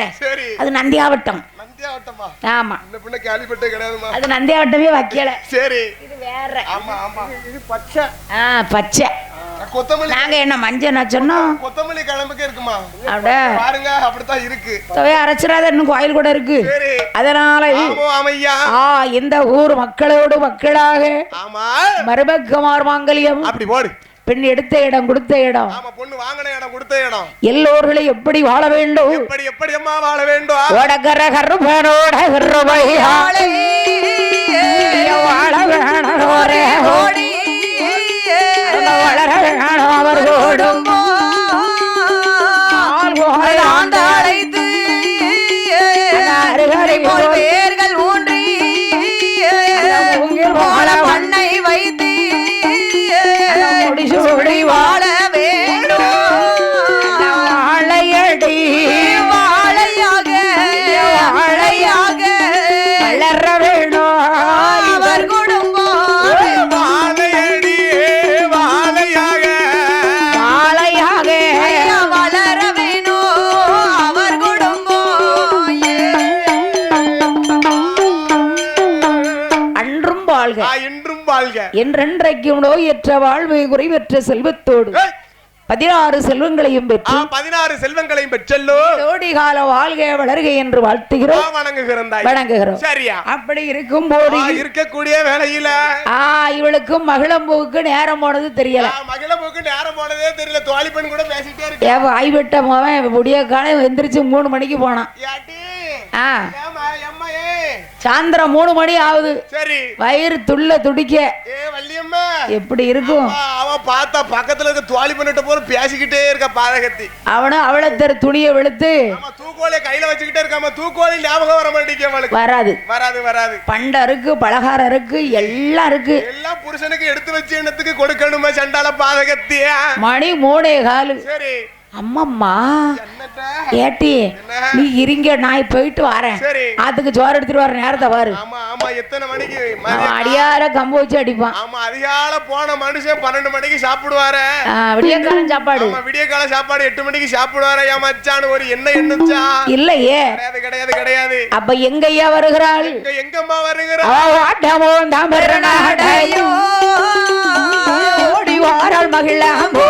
Speaker 2: அது நந்தியாவட்டம். நந்தியாவட்டமா?
Speaker 1: ஆமா.
Speaker 2: இந்த பின்ன கேள்விப்பட்டே கிடையாதுமா.
Speaker 1: அது நந்தியாவட்டமே வைக்கல.
Speaker 2: சரி.
Speaker 1: இது வேற.
Speaker 2: ஆமா ஆமா.
Speaker 4: இது பச்சை.
Speaker 1: பச்சை.
Speaker 2: கொத்தமல்லி.
Speaker 1: நாங்க என்ன மஞ்சள் நான் சொன்னோம்.
Speaker 2: கொத்தமல்லி கிழம்புக்கு இருக்குமா?
Speaker 1: அப்படியே
Speaker 2: பாருங்க அப்படித்தான் இருக்கு.
Speaker 1: தவே அரைச்சிராத இன்னும் கோயில் கூட இருக்கு.
Speaker 2: சரி.
Speaker 1: அதனால
Speaker 2: ஆமையா.
Speaker 1: இந்த ஊர் மக்களோடு மக்களாக
Speaker 2: ஆமா
Speaker 1: மருமகமார் மாங்கல்யம்
Speaker 2: அப்படி போடு.
Speaker 1: பெண் எடுத்த இடம் கொடுத்த இடம்.
Speaker 2: ஆமா பொண்ணு வாங்கின இடம் கொடுத்த இடம்.
Speaker 1: எல்லோர்களும் எப்படி வாழ வேண்டும்?
Speaker 2: எப்படி அம்மா வாழ வேண்டும்?
Speaker 1: ஓடகர கருபனோட கருபையாளே வாழ வேணோரே ஓடி வளர வேணும் அவர் ஓடும்
Speaker 3: அழைத்து பேர்கள் ஊன்றி பண்ணை வைத்து
Speaker 1: முடிசூடி
Speaker 3: வாழ வேண்டும்
Speaker 1: வாழையடி
Speaker 3: வாழையாக வாழையாக
Speaker 1: வளர வேணும்
Speaker 3: அவர் குடும்பம்
Speaker 2: வாழையடி வாழையாக
Speaker 1: வாழையாக
Speaker 3: வளர வேணும் அவர் குடும்பம்
Speaker 1: அன்றும் வாழ்க
Speaker 2: இன்றும் வாழ்க
Speaker 1: என்றென்றைக்கும் நோயற்ற வாழ்வை குறைவற்ற செல்வத்தோடு 16 செல்வங்களையும் பெற்று
Speaker 2: 16 செல்வங்களையும் பெற்றல்லோ
Speaker 1: கோடி கால வாழ்க வளர்க என்று வாழ்த்துகிறோம் வணங்குகிறோம்.
Speaker 2: சரியா?
Speaker 1: அப்படி இருக்கும் போது
Speaker 2: இருக்கக்கூடிய வேளையில
Speaker 1: இவளுக்கும் மகிழம்பூவுக்கு நேரம் போனது தெரியல.
Speaker 2: மகிழம்பூவுக்கு நேரம் போனதே தெரியல. தோழி பெண் கூட பேசிட்டே இருக்கு.
Speaker 1: ஆய்விட்ட மோவன் விடிய காலம் எந்திரிச்சு 3 மணிக்கு போனான். சாயந்தரம் 3 மணி ஆகுது.
Speaker 2: சரி.
Speaker 1: வயிறு துள்ள துடிக்க எப்படி இருக்கும்?
Speaker 2: அவன் பார்த்தா பக்கத்துல இருக்க தோழி பண்ணிட்ட போல பேசிக்கிட்டே இருக்க பாதகத்தி.
Speaker 1: அவனும் அவளை தெரு துணியை வெளுத்து
Speaker 2: தூக்கோலை கையில வச்சுக்கிட்டே இருக்காம தூக்கோலி ஞாபகம் வர மாட்டேங்க.
Speaker 1: வராது
Speaker 2: வராது வராது.
Speaker 1: பண்டம் இருக்கு, பலகாரம் இருக்கு, எல்லாம் இருக்கு.
Speaker 2: எல்லாம் புருஷனுக்கு எடுத்து வச்சு எண்ணத்துக்கு கொடுக்கணுமா சண்டால பாதகத்தியா?
Speaker 1: மணி 3:15.
Speaker 2: சரி.
Speaker 1: அம்மம்மா ஏட்டி நீ இருங்க, நான் போயிட்டு வரேன். அதுக்கு சோறு எடுத்துட்டு வர நேரத்தை பாரு.
Speaker 2: எத்தனை மணிக்கு
Speaker 1: அடியார கம்பு வச்சு அடிப்பான்.
Speaker 2: ஆமா அதிகால போன மனுஷன் 12 மணிக்கு சாப்பிடுவாரு.
Speaker 1: விடிய காலம் சாப்பாடு.
Speaker 2: விடிய கால சாப்பாடு 8 மணிக்கு சாப்பிடுவாரு. என் மச்சான் ஒரு என்ன எண்ணுச்சா?
Speaker 1: இல்லையே.
Speaker 2: கிடையாது கிடையாது.
Speaker 1: அப்ப எங்கய்யா வருகிறாள்?
Speaker 2: எங்கம்மா வருகிறா?
Speaker 1: ஓடி வாராள் மகிழாம்போ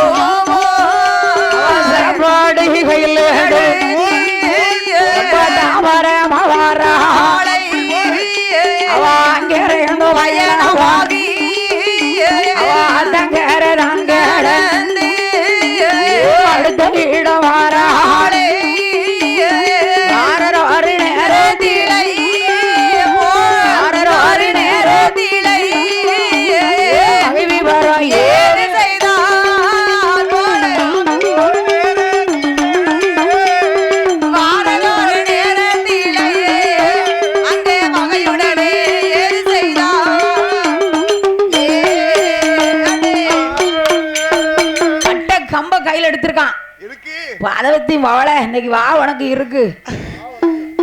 Speaker 1: அடுத்த இடம் வாராளே எடுத்திருக்கான். அதை பத்தி மவளை இன்னைக்கு வா உனக்கு இருக்கு.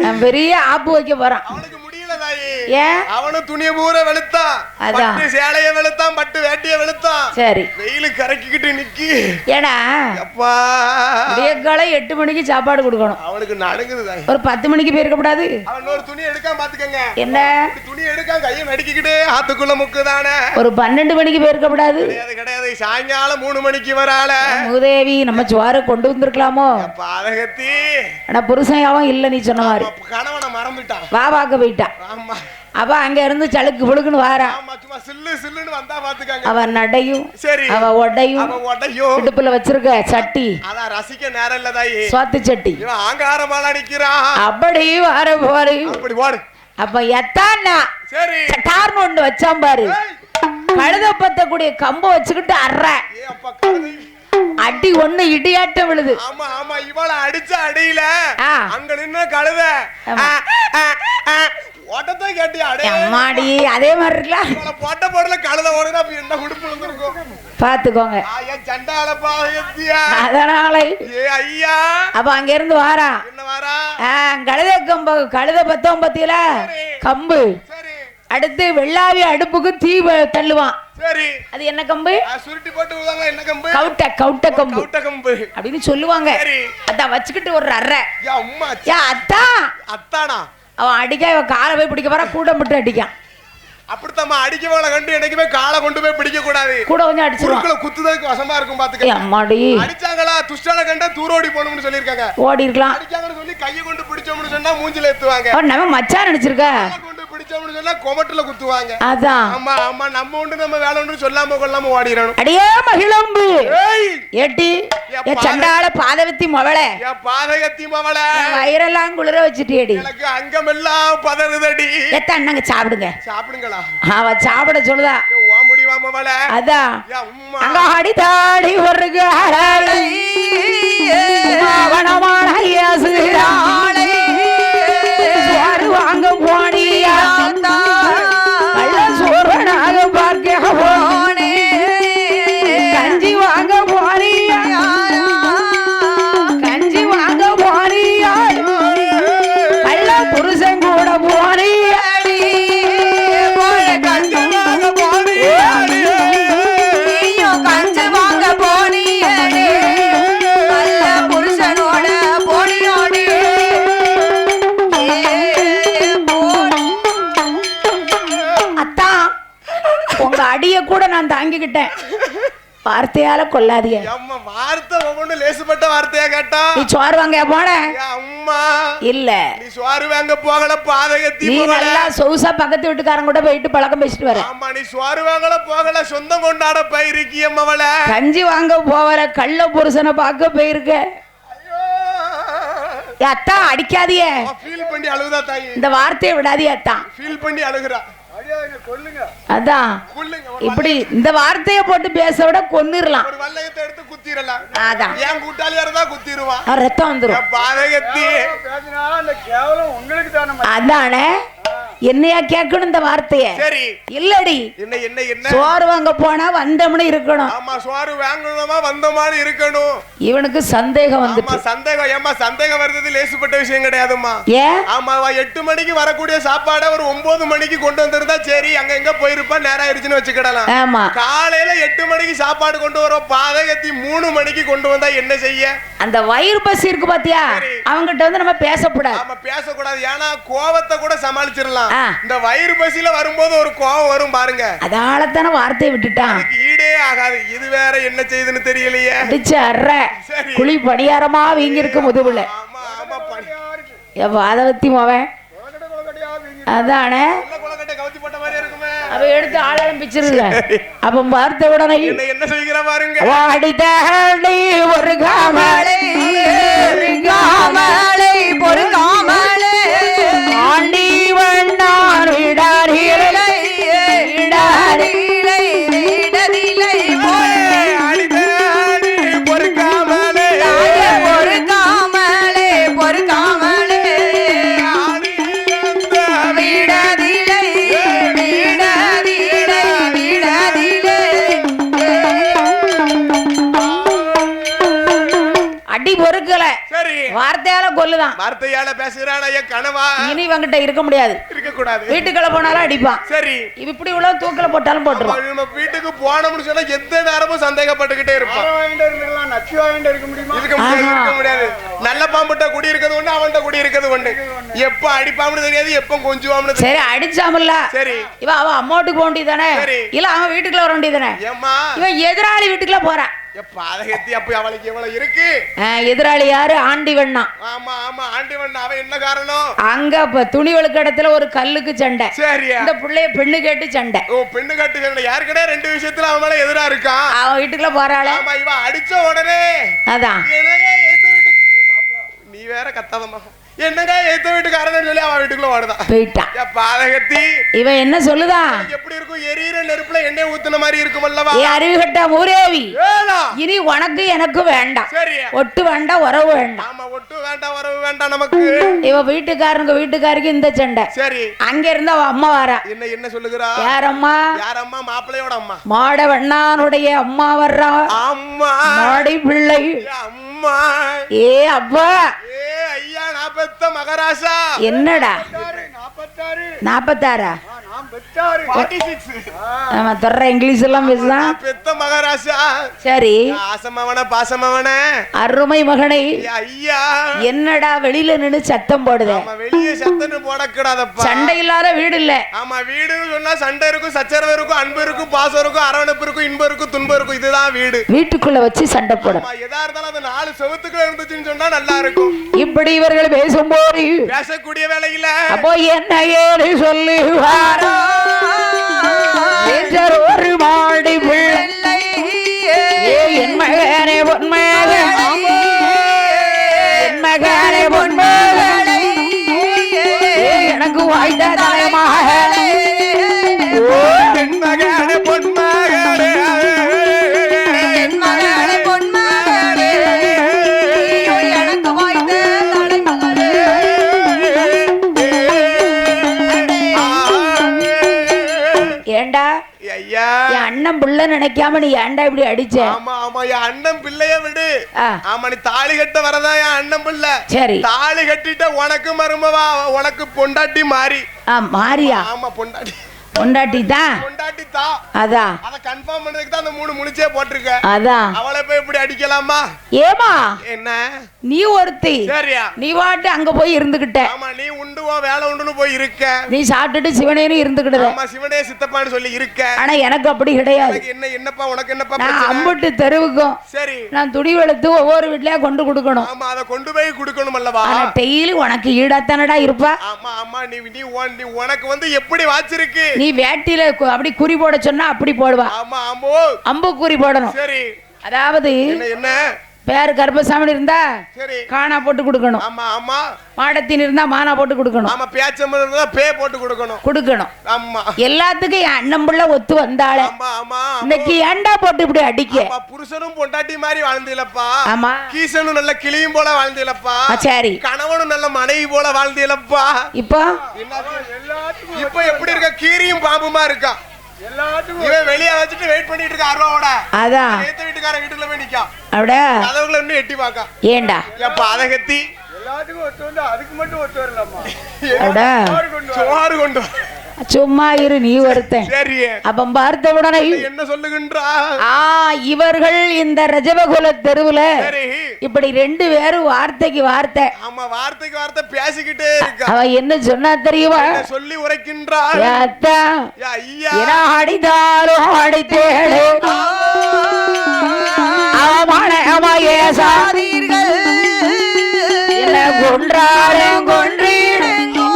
Speaker 1: நான் பெரிய ஆப்பு வைக்க போறான்.
Speaker 2: அவனுக்கு முடியல தாயி.
Speaker 1: ஏன்?
Speaker 2: அவனு துணியை பூரா வெளுத்தான், பட்டு சேலைய வெளுத்தான், பட்டு வேட்டிய வெளுத்தான்.
Speaker 1: சரி.
Speaker 2: வெயிலு கரைக்கிட்டு நிக்கி.
Speaker 1: ஏடா
Speaker 2: அப்பா
Speaker 1: விடியக்காலை 8 மணிக்கு சாப்பாடு கொடுக்கணும்.
Speaker 2: அவனுக்கு நடுங்குது தாயி.
Speaker 1: ஒரு 10 மணிக்கு போயிருக்க கூடாது.
Speaker 2: அவன் ஒரு துணி எடுக்காம பாத்துக்கங்க.
Speaker 1: என்ன
Speaker 2: துணி எடுக்காம கையை நடுக்கிக்கிட்டே ஆத்துக்குள்ள முக்குதானே.
Speaker 1: ஒரு 12 மணிக்கு போயிருக்க கூடாது.
Speaker 2: கிடையாது கிடையாது. சாயங்காலம் 3 மணிக்கு வரால.
Speaker 1: மூதேவி நம்ம சோறு கொண்டு வந்திருக்கலாமோ?
Speaker 2: பாதகத்தி.
Speaker 1: ஆனா புருஷன் இல்ல நீ சொன்ன மாதிரி.
Speaker 2: கணவனை மறந்துட்டான்.
Speaker 1: வா பார்க்க போயிட்டான்.
Speaker 2: ஆமா.
Speaker 1: அவ அங்க இருந்து சளுக்கு புழுக்குன்னு வாரா.
Speaker 2: ஆமா சும்மா சில்லு சில்லுன்னு வந்தா பாத்துக்கங்க.
Speaker 1: அவ நடையும்
Speaker 2: சரி
Speaker 1: அவ ஒடையும் இடுப்புல வச்சிருக்க சட்டி
Speaker 2: அதான் ரசிக்க நேரம் இல்ல தாயி.
Speaker 1: சுவாத்து சட்டி.
Speaker 2: இவன் ஆங்காரமால நிக்கிறான்.
Speaker 1: அப்படி வர போரு.
Speaker 2: அப்படி போடு.
Speaker 1: அப்ப எத்தானா
Speaker 2: சரி
Speaker 1: சட்டார்னு ஒண்ணு வச்சான் பாரு. கழுத பத்தக்கூடிய கம்பு வச்சுக்கிட்டு அற அடி ஒண்ணு இடியாட்டம் விழுது.
Speaker 2: ஆமா ஆமா. இவள அடிச்ச அடியில அங்க நின்ன கழுத ஓட்டத்தை கேட்டி
Speaker 1: அம்மாடி அதே மாதிரி இருக்கலாம்.
Speaker 2: போட்ட போடல கழுத ஓடுனா என்ன உடுப்பு வந்துருக்கும்
Speaker 1: பாத்துக்கோங்க.
Speaker 2: சண்டால பாயத்தியா.
Speaker 1: அதனால
Speaker 2: ஐயா
Speaker 1: அப்ப அங்க இருந்து வாரா.
Speaker 2: என்ன வாரா?
Speaker 1: கழுத கம்பு கழுத பத்தம் பத்தியில கம்பு. அடுத்து வெள்ளாவி அடுப்புக்கு தீ தள்ளுவான்.
Speaker 2: சரி
Speaker 1: அது என்ன கம்பு?
Speaker 2: சுருட்டி போட்டு ஊதாங்க. என்ன கம்பு?
Speaker 1: கவுட்ட கவுட்ட கம்பு.
Speaker 2: கவுட்ட கம்பு அப்படின்னு
Speaker 1: சொல்லுவாங்க. அத வச்சுக்கிட்டு ஒரு அற.
Speaker 2: யா அம்மா.
Speaker 1: யா அத்தா.
Speaker 2: அத்தானா?
Speaker 1: அவன் அடிக்க இவன் காலை போய் பிடிக்க போறா கூட்டம் விட்டு அடிக்கான்.
Speaker 2: அப்படித்தாம்மா அடிக்கவளை கண்டு என்னைக்குமே காலை கொண்டு போய் பிடிக்க கூடாது.
Speaker 1: கூட கொஞ்சம் அடிச்சிருவான்.
Speaker 2: குத்துதலுக்கு வசமா இருக்கும் பாத்துக்க.
Speaker 1: அம்மாடி
Speaker 2: அடிச்சாங்களா துஷ்டால கண்டா தூரோடி போகணும்னு சொல்லிருக்காங்க.
Speaker 1: ஓடி இருக்கலாம்.
Speaker 2: அடிச்சாங்கன்னு சொல்லி கையை கொண்டு பிடிச்சோம்னு சொன்னா மூஞ்சில ஏத்துவாங்க.
Speaker 1: நம்ம மச்சான் நினைச்சிருக்க.
Speaker 2: கொண்டு பிடிச்சோம்னு சொன்னா கொமட்டுல குத்துவாங்க.
Speaker 1: அதான்.
Speaker 2: ஆமா ஆமா நம்ம உண்டு நம்ம வேலை உண்டு சொல்லாம கொள்ளாம ஓடிரணும்.
Speaker 1: அடியே மகிழம்பு. ஏட்டி ஏ சண்டால பாதவத்தி மவளே.
Speaker 2: ஏ பாதகத்தி மவளே.
Speaker 1: வயிறெல்லாம் குளிர வச்சிட்டியேடி.
Speaker 2: எனக்கு அங்கமெல்லாம் பதறுதடி.
Speaker 1: எத்த அண்ணங்க சாப்பிடுங்க.
Speaker 2: சாப்பிடுங்களா?
Speaker 1: அவ சாப்பிட சொல்லுதா.
Speaker 2: ஓ முடிவா மவளே.
Speaker 1: அதான்.
Speaker 2: யா அம்மா.
Speaker 1: அங்க அடி தாடி ஒரு காலை. மாவனமான யாசுராளை. சுவாரு வாங்க போனியா. கள்ள சோரனாக பார்க்க போனே. கஞ்சி வாங்க போனியா. கஞ்சி வாங்க போனியா. கள்ள புருஷன் கூட போனியா. அடிய கூட நான் தாங்கிக்கிட்டேன். வார்த்தையால கொல்லாதீங்க.
Speaker 2: அம்மா வார்த்தை ஒவ்வொன்னு லேசுப்பட்ட வார்த்தையா கேட்டா.
Speaker 1: நீ சோறு வாங்க போன.
Speaker 2: அம்மா
Speaker 1: இல்ல
Speaker 2: நீ சோறு வாங்க போகல பாதகத்தி.
Speaker 1: நீ நல்லா சொகுசா பக்கத்து வீட்டுக்காரங்க கூட போயிட்டு பழக்கம் பேசிட்டு வர.
Speaker 2: ஆமா நீ சோறு வாங்கல போகல சொந்தம் கொண்டாட போயிருக்கிய மவள.
Speaker 1: கஞ்சி வாங்க போவல கள்ள புருஷனை பார்க்க போயிருக்க. அத்தா அடிக்காதியே.
Speaker 2: ஃபீல் பண்ணி அழுகுதா தாயி.
Speaker 1: இந்த வார்த்தையை விடாதீ அத்தா.
Speaker 2: ஃபீல் பண்ணி அழுகுறா.
Speaker 1: அதான் இப்படி இந்த வார்த்தையை போட்டு பேச விட கொன்னிரலாம்.
Speaker 2: ஒரு வல்லையத்தை எடுத்து குத்திரலாம்.
Speaker 1: அதான்
Speaker 2: ஏன் கூட்டாளியா இருந்தா குத்திடுவான்.
Speaker 1: ரத்தம் வந்துரும்.
Speaker 2: பாதகத்தி
Speaker 1: அதானே என்னையா கேட்கணும் இந்த வார்த்தைய.
Speaker 2: சரி
Speaker 1: இல்லடி
Speaker 2: என்ன என்ன என்ன
Speaker 1: சோறு வாங்க போனா வந்தோம்னு இருக்கணும்.
Speaker 2: ஆமா சோறு வாங்கணுமா வந்தோமான்னு இருக்கணும்.
Speaker 1: இவனுக்கு சந்தேகம் வந்துட்டு.
Speaker 2: சந்தேகம் ஏமா சந்தேகம் வருது லேசுப்பட்ட விஷயம் கிடையாதுமா.
Speaker 1: ஏன்
Speaker 2: ஆமா 8 மணிக்கு வரக்கூடிய சாப்பாட ஒரு 9 மணிக்கு கொண்டு வந்திருந்தா சரி அங்க எங்க போயிருப்பா நேரம் ஆயிடுச்சுன்னு வச்சுக்கிடலாம்.
Speaker 1: ஆமா
Speaker 2: காலையில 8 மணிக்கு சாப்பாடு கொண்டு வர பாதகத்தி 3 மணிக்கு கொண்டு வந்தா என்ன செய்ய?
Speaker 1: அந்த வயிறு பசி இருக்கு பாத்தியா அவங்கிட்ட வந்து நம்ம பேசக்கூடாது.
Speaker 2: ஆமா பேசக்கூடாது. ஏன்னா கோவத்தை கூட சமாளிச்சிடலாம். இந்த வயிறு பசியில வரும்போது ஒரு கோவம் வரும் பாருங்க.
Speaker 1: அதாலத்தான வார்த்தையை விட்டுட்டான்.
Speaker 2: ஈடே ஆகாது. இது வேற என்ன செய்யுதுன்னு தெரியலையே.
Speaker 1: குழி படியாரமா வீங்கி இருக்கு முதுகுல. பாதவத்தி மவன் அதானே அவ எடுத்து ஆளாலும் பிச்சிருங்க. அப்ப பார்த்த உடனே
Speaker 2: என்ன செய்கிற பாருங்க.
Speaker 1: ஒரு காமலை
Speaker 3: ஒரு காமலை
Speaker 1: ஆண்டி வண்ணார் விடாரிலை
Speaker 3: இடதிலை இடதிலை
Speaker 2: ஒரு காமலை
Speaker 3: ஒரு காமலை ஒரு காமலை விடதிலை விடதிலை விடதிலை
Speaker 1: அடி பொறுக்கல.
Speaker 2: சரி
Speaker 1: வார்த்தையால கொல்லுதான்.
Speaker 2: வார்த்தையால பேசுறானா என் கனவா.
Speaker 1: இனி இவங்கிட்ட இருக்க முடியாது.
Speaker 2: இருக்க கூடாது.
Speaker 1: வீட்டுக்குள்ள போனாலும் அடிப்பான்.
Speaker 2: சரி
Speaker 1: இப்படி உள்ள தூக்கல போட்டாலும் போட்டுருவான்.
Speaker 2: நம்ம வீட்டுக்கு போனோம்னு சொன்னா எந்த நேரமும் சந்தேகப்பட்டுக்கிட்டே இருப்பான். இருக்க முடியாது. நல்ல பாம்புட்ட குடி இருக்கிறது ஒண்ணு அவன்கிட்ட குடி இருக்கிறது ஒண்ணு. எப்ப அடிப்பாம்னு தெரியாது எப்ப கொஞ்சுவாம்னு.
Speaker 1: சரி அடிச்சாமல்ல.
Speaker 2: சரி
Speaker 1: இவ அவ அம்மாட்டுக்கு போக வேண்டியதானே. இல்ல அவன் வீட்டுக்குள்ள வர வேண்டியதானே. இவன் எதிராளி வீட்டுக்குள்ள போறான்.
Speaker 2: பாதகத்தி அப்ப அவளுக்கு எவ்வளவு இருக்கு.
Speaker 1: எதிராளி யாரு? ஆண்டி வண்ணா.
Speaker 2: ஆமா ஆமா ஆண்டி வண்ணா. அவன் என்ன காரணம்?
Speaker 1: அங்க துணி வழுக்க இடத்துல ஒரு கல்லுக்கு சண்டை.
Speaker 2: சரியா
Speaker 1: இந்த பிள்ளைய பெண்ணு கேட்டு சண்டை.
Speaker 2: ஓ பெண்ணு கேட்டு சண்டை. யாருக்கடே 2 விஷயத்துல அவன் மேல எதிரா இருக்கான்.
Speaker 1: அவன் வீட்டுக்குள்ள போறாளே.
Speaker 2: ஆமா இவ அடிச்ச உடனே
Speaker 1: அதான்
Speaker 2: நீ வேற கத்தாதம்மா என்னங்க ஏத்த வீட்டுக்காரன்னு சொல்லி அவன் வீட்டுக்குள்ள ஓடுதான்
Speaker 1: போயிட்டான்.
Speaker 2: பாதகத்தி
Speaker 1: இவன் என்ன சொல்லுதா?
Speaker 2: எப்படி இருக்கும்? எரியிற நெருப்புல எண்ணெய் ஊத்துன மாதிரி இருக்கும் அல்லவா?
Speaker 1: அறிவுகட்ட ஊரேவி இனி உனக்கு எனக்கு வேண்டாம். ஒட்டு வேண்டாம் உறவு வேண்டாம்.
Speaker 2: ஆமா ஒட்டு வேண்டாம் உறவு வேண்டாம் நமக்கு.
Speaker 1: இவ வீட்டுக்காருக்கு இந்த சண்டை.
Speaker 2: சரி
Speaker 1: அங்க இருந்து அவ அம்மா வாரா.
Speaker 2: என்ன என்ன சொல்லுகிறா?
Speaker 1: யாரம்மா?
Speaker 2: யாரம்மா? மாப்பிள்ளையோட அம்மா.
Speaker 1: மாட வண்ணானுடைய அம்மா வர்றா.
Speaker 2: அம்மா
Speaker 1: மாடி பிள்ளை.
Speaker 2: அம்மா
Speaker 1: ஏ அப்பா
Speaker 2: ஏ ஐயா நாப்பத்த மகராசா.
Speaker 1: என்னடா 46?
Speaker 4: பெற்றாரு
Speaker 2: 46
Speaker 1: ஆமா தர்ற இங்கிலீஷ் எல்லாம் பேசுதான்
Speaker 2: பெத்த மகாராஜா
Speaker 1: சரி
Speaker 2: ஆசமாவன பாசமாவன
Speaker 1: அருமை மகனை
Speaker 2: ஐயா
Speaker 1: என்னடா வெளியில நின்னு சத்தம் போடுத
Speaker 2: ஆமா வெளியே சத்தம் போடக்கூடாதப்பா
Speaker 1: சண்டை இல்லாத வீடு இல்ல
Speaker 2: ஆமா வீடுன்னு சொன்னா சண்டை இருக்கும் சச்சரவு இருக்கும் அன்பு இருக்கும் பாசம் இருக்கும் அரவணைப்பு இருக்கும் இன்பம் இருக்கும் துன்பம் இருக்கும் இதுதான் வீடு
Speaker 1: வீட்டுக்குள்ள வச்சு சண்டை போடும்
Speaker 2: எதா இருந்தாலும் அந்த 4 செவத்துக்குள்ள இருந்துச்சுன்னு சொன்னா நல்லா இருக்கும்
Speaker 1: இப்படி இவர்கள் பேசும்போது
Speaker 2: பேசக்கூடிய வேலையில
Speaker 1: அப்போ என்ன ஏறு சொல்லுவாரோ ஒரு மாடி பிள்ளை என் மகனே பொன்மகனே என் மகனே பொன்மகனே எனக்கு வாய்ந்த தலைமாக
Speaker 2: என் மகனே பொன்மகனே
Speaker 3: என் மகனே பொன்மகனே எனக்கு வாய்ந்த தலைமகனே
Speaker 1: ஏண்டா
Speaker 2: ஐயா
Speaker 1: என் அண்ணன் புள்ள நினைக்காம நீ ஏன்டா இப்படி அடிச்ச
Speaker 2: ஆமா ஆமா என் அண்ணன் பிள்ளைய விடு
Speaker 1: ஆ.
Speaker 2: ஆமா நீ தாலி கட்ட வரதா என் அண்ணன் பிள்ளை
Speaker 1: சரி
Speaker 2: தாலி கட்டிட்ட உனக்கு மருமவா உனக்கு பொண்டாட்டி மாறி
Speaker 1: மாரியா
Speaker 2: ஆமா பொண்டாட்டி
Speaker 1: பொண்டாட்டி தான்
Speaker 2: பொண்டாட்டி தா
Speaker 1: அதான்
Speaker 2: அத கன்ஃபார்ம் பண்ணதுக்கு தான் அந்த 3 முழிச்சே போட்டிருக்க
Speaker 1: அதான்
Speaker 2: அவளை போய் இப்படி அடிக்கலாமா
Speaker 1: ஏமா
Speaker 2: என்ன
Speaker 1: நீ ஒருத்தி
Speaker 2: சரியா
Speaker 1: நீ வாட்டு அங்க போய் இருந்துகிட்ட
Speaker 2: ஆமா நீ உண்டுவோ வேலை உண்டுன்னு போய் இருக்க
Speaker 1: நீ சாப்பிட்டுட்டு சிவனேன்னு இருந்துகிடுத
Speaker 2: ஆமா சிவனே சித்தப்பான்னு சொல்லி இருக்க
Speaker 1: ஆனா எனக்கு அப்படி கிடையாது
Speaker 2: எனக்கு என்னப்பா உனக்கு என்னப்பா
Speaker 1: நான்
Speaker 2: பிரச்சனை?
Speaker 1: அம்புட்டு தெருவுக்கும்
Speaker 2: சரி
Speaker 1: நான் துடி வெளுத்து ஒவ்வொரு வீட்லயா கொண்டு கொடுக்கணும்
Speaker 2: ஆமா அத கொண்டு போய் கொடுக்கணும் அல்லவா
Speaker 1: ஆனா டெய்லி உனக்கு ஈடாத்தானடா இருப்பா
Speaker 2: ஆமா ஆமா நீ நீ உனக்கு வந்து எப்படி வாச்சிருக்கு
Speaker 1: நீ வேட்டியில அப்படி குறி போட சொன்னா அப்படி போடுவா
Speaker 2: ஆமா ஆமோ
Speaker 1: அம்பு குறி போடணும்
Speaker 2: சரி
Speaker 1: அதாவது
Speaker 2: என்ன
Speaker 1: பேரு கருப்பசாமி இருந்தா
Speaker 2: சரி
Speaker 1: காணா போட்டு கொடுக்கணும்
Speaker 2: ஆமா ஆமா
Speaker 1: மாடத்தின் இருந்தா மானா போட்டு கொடுக்கணும்
Speaker 2: ஆமா பேச்சம் இருந்தா பே போட்டு கொடுக்கணும் ஆமா
Speaker 1: எல்லாத்துக்கும் என் அண்ணன் புள்ள ஒத்து வந்தாளே
Speaker 2: ஆமா ஆமா
Speaker 1: இன்னைக்கு ஏன்டா போட்டு இப்படி அடிக்க
Speaker 2: ஆமா புருஷனும் பொண்டாட்டி மாதிரி வாழ்ந்தீலப்பா
Speaker 1: ஆமா
Speaker 2: கீசனும் நல்ல கிளியும் போல வாழ்ந்தீலப்பா
Speaker 1: சரி
Speaker 2: கணவனும் நல்ல மனைவி போல வாழ்ந்தீலப்பா
Speaker 1: இப்போ
Speaker 4: எல்லாத்துக்கும்
Speaker 2: இப்ப எப்படி இருக்க கீரியும் பாம்புமா இருக்கா
Speaker 4: எல்லாத்துக்கும்
Speaker 2: இவன் வெளிய வச்சுட்டு வெயிட் பண்ணிட்டு இருக்க அருவாவோட
Speaker 1: அதான்
Speaker 2: ஏத்த வீட்டுக்கார வீட்டுல போய் நிக்கா
Speaker 1: அப்படியா
Speaker 2: கதவுல இன்னும் எட்டி பாக்கா
Speaker 1: ஏண்டா
Speaker 2: எப்ப அத கத்தி
Speaker 4: எல்லாத்துக்கும் ஒத்து வந்து அதுக்கு மட்டும் ஒத்து வரலாமா
Speaker 1: அப்படியா
Speaker 2: சோறு கொண்டு வா.
Speaker 1: சும்மா இரு நீ ஒருத்தன்
Speaker 2: சரி
Speaker 1: அப்ப பார்த்த உடனே
Speaker 2: என்ன சொல்லுகின்றா
Speaker 1: இவர்கள் இந்த ரஜபகுல தெருவுல
Speaker 2: சரி
Speaker 1: இப்படி 2 பேரும் வார்த்தைக்கு வார்த்தை
Speaker 2: ஆமா வார்த்தைக்கு வார்த்தை பேசிக்கிட்டே இருக்கா
Speaker 1: அவ என்ன சொன்னா தெரியுமா
Speaker 2: என்ன சொல்லி உரைக்கின்றா
Speaker 1: அத்தா
Speaker 2: யா ஐயா
Speaker 1: என அடித்தாலும் அடித்தேடு அவமானமாயே சாதீர்கள் என்ன கொன்றாலும் கொன்றிடுங்கோ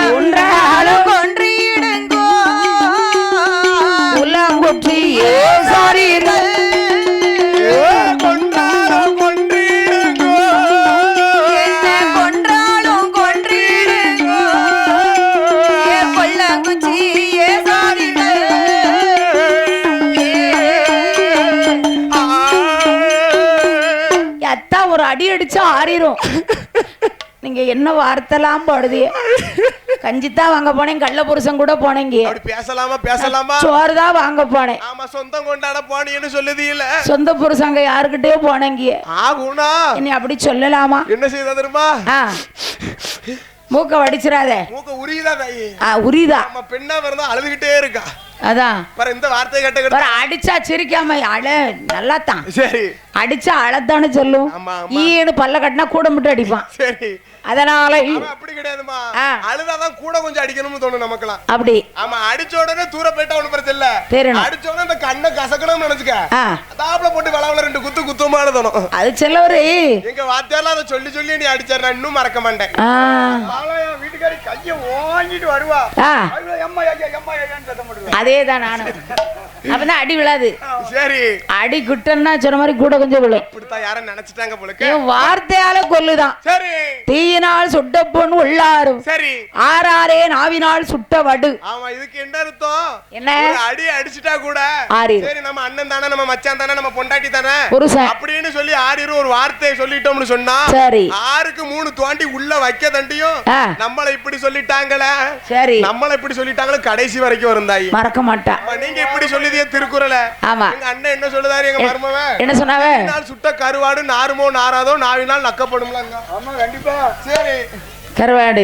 Speaker 1: கொன்றாலும்
Speaker 3: கொன்றிடுங்கோ
Speaker 1: உள்ளங்குற்றியே சாரீர்கள்
Speaker 2: கொன்றாலும் கொன்றிடுங்கோ
Speaker 3: என்ன கொன்றாலும் கொன்றிடுங்கோ ஏ கொல்லங்குச்சி ஏ சாதிகள்
Speaker 1: அத்தா ஒரு அடி அடிச்சா ஆறிரும் நீங்க என்ன வார்த்தைலாம் போடுது கஞ்சித்தான் வாங்க போனேன் கள்ள புருஷன் கூட போனேங்க
Speaker 2: அப்படி பேசலாமா
Speaker 1: சோறு தான் வாங்க போனேன்
Speaker 2: ஆமா சொந்தம் கொண்டாட போனீன்னு சொல்லுதீல
Speaker 1: சொந்த புருஷங்க யாருக்கிட்டயோ போனேங்க
Speaker 2: ஆகுனா
Speaker 1: இனி அப்படி சொல்லலாமா
Speaker 2: என்ன செய்தா தெரியுமா
Speaker 1: மூக்க வடிச்சிடாத
Speaker 2: மூக்க உரியுதா தாயி
Speaker 1: உரிதா
Speaker 2: நம்ம பெண்ணா இருந்தா அழுதுகிட்டே இருக்கா
Speaker 1: அதான்
Speaker 2: பாரு இந்த வார்த்தை கேட்ட
Speaker 1: பாரு, அடிச்சா சிரிக்காம அழ நல்லாத்தான்
Speaker 2: சரி
Speaker 1: அடிச்சா அழத்தான்னு சொல்லும்
Speaker 2: ஆமா,
Speaker 1: ஈடு பல்ல கட்டினா கூட மட்டும் அடிப்பான்
Speaker 2: சரி
Speaker 1: அதனால
Speaker 2: அவன் அப்படி கிடையாதுமா அழுதாதான் கூட கொஞ்சம் அடிக்கணும்னு தோணும் நமக்குலாம்
Speaker 1: அப்படி
Speaker 2: ஆமா அடிச்ச உடனே தூர போயிட்டா ஒண்ணும் பிரச்சனை இல்ல
Speaker 1: தெரியணும்.
Speaker 2: அடிச்ச உடனே இந்த கண்ணை கசக்கணும்னு நினைச்சுக்க
Speaker 1: ஆ,
Speaker 2: தாப்புல போட்டு வளவல 2 குத்துமான தோணும்
Speaker 1: அது செல்லவரு
Speaker 2: எங்க வாத்தியார்லாம் அதை சொல்லி நீ அடிச்சாரு நான் இன்னும் மறக்க மாட்டேன்
Speaker 4: பாளையா வீட்டுக்காரி கைய ஓங்கிட்டு வருவா எம்மா ஐயா எம்மா ஐயான்னு சத்தம் போடுவேன்
Speaker 1: அதேதான் நானும் அப்பதான் அடி விழாது
Speaker 2: சரி
Speaker 1: அடி குட்டன்னா சொன்ன மாதிரி கூட கொஞ்சம் விழும்
Speaker 2: இப்படித்தான் யாரும் நினைச்சிட்டாங்க போலக்கு
Speaker 1: இவன் வார்த்தையால கொல்லுதான்
Speaker 2: சரி
Speaker 1: தீயினால் சுட்ட பொன் உள்ளாரும்
Speaker 2: சரி
Speaker 1: ஆறாரே நாவினால் சுட்ட வடு
Speaker 2: ஆமா இதுக்கு என்ன அர்த்தம்
Speaker 1: என்ன
Speaker 2: ஒரு அடி அடிச்சிட்டா கூட
Speaker 1: ஆறிரும்.
Speaker 2: சரி நம்ம அண்ணன் தானே நம்ம மச்சான் தானே நம்ம பொண்டாட்டி தானே
Speaker 1: புருஷன்
Speaker 2: அப்படின்னு சொல்லி ஆறிரும் ஒரு வார்த்தையை சொல்லிட்டோம்னு சொன்னா
Speaker 1: சரி
Speaker 2: 6க்கு 3 தோண்டி உள்ள வைக்க தண்டியும்
Speaker 1: ஆ.
Speaker 2: நம்மள இப்படி சொல்லிட்டாங்களே
Speaker 1: சரி
Speaker 2: நம்மள இப்படி சொல்லிட்டாங்களே கடைசி வரைக்கும் இருந்தாய்
Speaker 1: மறக்க மாட்டா
Speaker 2: நீங்க இப்படி சொல்லிதே திருக்குறளை
Speaker 1: ஆமா
Speaker 2: எங்க அண்ணன் என்ன சொல்லுதாரு எங்க மருமவன்
Speaker 1: என்ன சொன்னாவ
Speaker 2: நாள் சுட்ட கருவாடு நாருமோ நாராதோ நாவினால் நக்கப்படும்லங்க
Speaker 4: ஆமா கண்டிப்பா
Speaker 2: சரி
Speaker 1: கருவாடு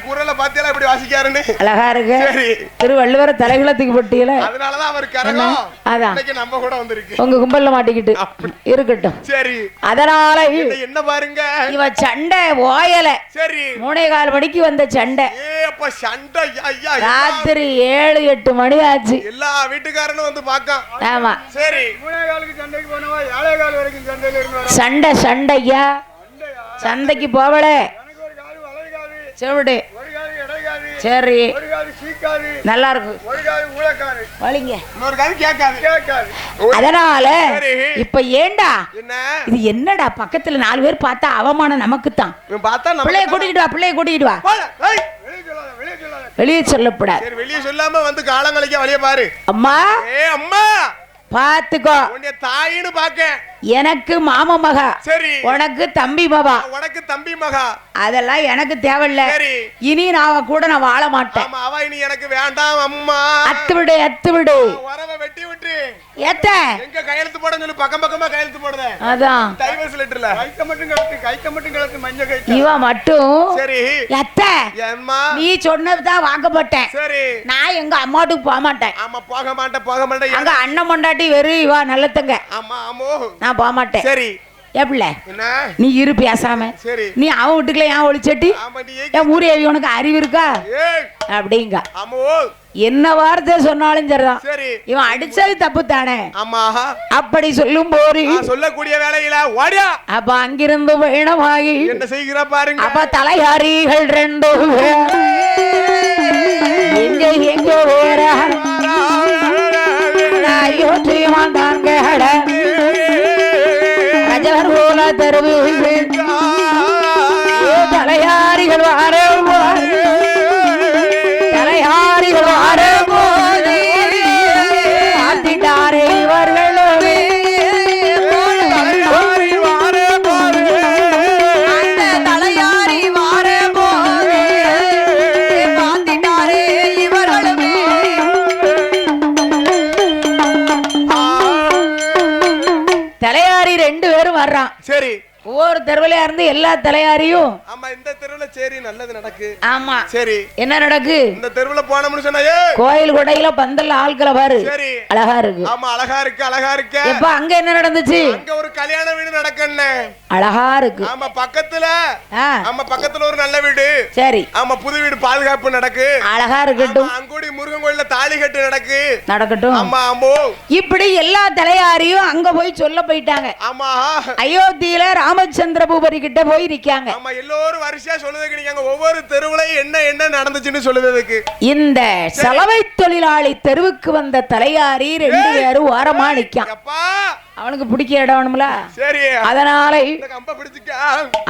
Speaker 2: குரலை பாத்தியா இப்படி வாசிக்காருன்னு
Speaker 1: அழகா இருக்கு.
Speaker 2: சரி.
Speaker 1: திருவள்ளுவர தலைகுலத்துக்கு போட்டியல
Speaker 2: அதனாலதான் அவர் கரகம்
Speaker 1: அதான்
Speaker 2: நம்ம கூட வந்திருக்கு.
Speaker 1: உங்க கும்பல்ல மாட்டிக்கிட்டு இருக்கட்டும்.
Speaker 2: சரி.
Speaker 1: அதனால
Speaker 2: என்ன பாருங்க
Speaker 1: இவ சண்டை ஓயல.
Speaker 2: சரி.
Speaker 1: 3:15 மணிக்கு வந்த சண்டை.
Speaker 2: அப்ப சண்டை
Speaker 1: ராத்திரி 7-8 மணி ஆச்சு.
Speaker 2: எல்லா வீட்டுக்காரனும் வந்து பாக்க.
Speaker 1: ஆமா.
Speaker 2: சரி.
Speaker 4: 3:15 சண்டைக்கு போனவா 7:15 வரைக்கும் சண்டையில இருந்தா
Speaker 1: சண்டை சண்டையா சந்தைக்கு போவல செவிடு சரி நல்லா இருக்கு வலிங்க. அதனால இப்ப ஏண்டா இது என்னடா பக்கத்துல 4 பேர் பார்த்தா அவமானம் நமக்கு தான். பிள்ளைய கூட்டிட்டு வா, பிள்ளைய கூட்டிட்டு வா. வெளியே சொல்லப்படாது.
Speaker 2: வெளியே சொல்லாம வந்து காலங்களுக்கு வழிய பாரு.
Speaker 1: அம்மா
Speaker 2: அம்மா
Speaker 1: பாத்துக்கோ.
Speaker 2: தாயின்னு பாக்க
Speaker 1: எனக்கு மாமா மகா. சரி. உனக்கு தம்பி மகா.
Speaker 2: உனக்கு தம்பி மகா.
Speaker 1: அதெல்லாம் எனக்கு தேவையில்ல. இனி நான் கூட நான் வாழ மாட்டேன்.
Speaker 2: அவ இனி எனக்கு வேண்டாம் அம்மா.
Speaker 1: அத்து விடு அத்து விடு.
Speaker 2: வரவ வெட்டி விட்டு
Speaker 1: ஏத்த
Speaker 2: எங்க கையெழுத்து போட சொல்லி பக்கம் பக்கமா கையெழுத்து போடுதே.
Speaker 1: அதான்
Speaker 2: டைவர்ஸ் லெட்டர்ல
Speaker 4: கைக்க மட்டும் கலத்து மஞ்ச கை
Speaker 1: இவ மட்டும்.
Speaker 2: சரி.
Speaker 1: ஏத்த
Speaker 2: அம்மா
Speaker 1: நீ சொன்னதுதான் வாங்க மாட்டேன்.
Speaker 2: சரி.
Speaker 1: நான் எங்க அம்மாட்டுக்கு போக மாட்டேன்.
Speaker 2: ஆமா போக மாட்டேன்.
Speaker 1: அங்க அண்ணன் பொண்டாட்டி வெறும் இவா நல்லத்தங்க.
Speaker 2: ஆமா ஆமோ
Speaker 1: நான் போக மாட்டேன்.
Speaker 2: சரி.
Speaker 1: எப்பல
Speaker 2: என்ன
Speaker 1: நீ இரு பேசாம.
Speaker 2: சரி.
Speaker 1: நீ அவன் வீட்டுக்குள்ள ஏன் ஒளிச்சட்டி? என் ஊரேவி உனக்கு அறிவு இருக்கா அப்படிங்க. என்ன வார்த்தை சொன்னாலும் சரிதான். சரி. இவன் அடிச்சது தப்பு தானே. ஆமா. அப்படி சொல்லும் போது சொல்லக்கூடிய வேலையில ஓடியா. அப்ப அங்கிருந்து வேணமாகி என்ன செய்கிறா பாருங்க. அப்ப தலையாரிகள் 2 எங்க எங்க வேற யோசிமாண்டாங்க ரஜகர் போல தருவு தலையாரிகள் வார தலையாரிகள் வார போது ஆத்திட்டாரே இவர்கள்
Speaker 3: தலையாரி வார போது ஆத்திட்டாரே இவர்களுமே.
Speaker 1: தலையாரி 2 பேரும் வர்றான். சரி. ஒவ்வொரு தெருவில இருந்து எல்லா தலையாரியும். ஆமா இந்த தெருவுல சரி நல்லது நடக்கு. ஆமா சரி. என்ன நடக்கு? இந்த தெருவுல போனோம்னு சொன்னா கோயில் கொடையில பந்தல்ல ஆட்களை பாரு. சரி. அழகா இருக்கு. ஆமா அழகா இருக்கு அழகா இருக்கு. எப்ப அங்க என்ன நடந்துச்சு? அங்க ஒரு கல்யாண வீடு நடக்கண்ணே. அழகா இருக்கு. ஆமா பக்கத்துல ஒரு நல்ல வீடு. சரி. ஆமா புது வீடு பாதுகாப்பு நடக்கு. அழகா இருக்கட்டும். அங்கூடி முருகன் கோயில்ல தாலி கட்டு நடக்கட்டும். ஆமா ஆமா. இப்படி எல்லா தலையாரியும் அங்க போய் சொல்ல போயிட்டாங்க. ஆமா அயோத்தியில ராமச்சந்திர பூபதி கிட்ட போய் நிக்காங்க. ஆமா எல்லாரும் வரிசையா சொல்லுதுக்கு நீங்க ஒவ்வொரு தெருவுலயும் என்ன என்ன நடந்துச்சுன்னு சொல்லுதுக்கு. இந்த சலவை தொழிலாளி தெருவுக்கு வந்த தலையாரி 2 பேரும் ஓரமா நிக்கான். அவனுக்கு பிடிக்க இடம் வேணும்ல. சரி. அதனால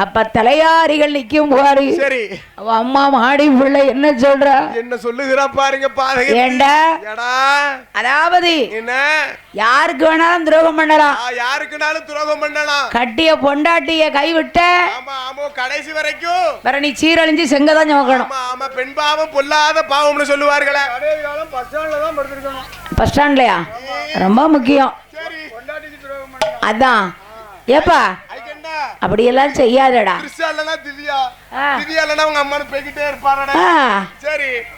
Speaker 1: அப்ப தலையாரிகள் நிக்கும் போது சரி அவ அம்மா மாடி பிள்ளை என்ன சொல்றா என்ன சொல்லுகிறா பாருங்க பாருங்க. ஏண்டா அதாவது என்ன யாருக்கு வேணாலும் துரோகம் பண்ணலாம். யாருக்குனாலும் துரோகம் பண்ணலாம். கட்டிய பொண்டாட்டிய கைவிட்ட கடைசி வரைக்கும் வேற நீ சீரழிஞ்சு செங்கதான் சுமக்கணும். ஆமா பெண் பாவம் பொல்லாத பாவம்னு சொல்லுவார்களே. பஸ் ஸ்டாண்ட்லயா ரொம்ப முக்கியம். அதான் ஏப்பா அப்படி எல்லாம் செய்யாதடா.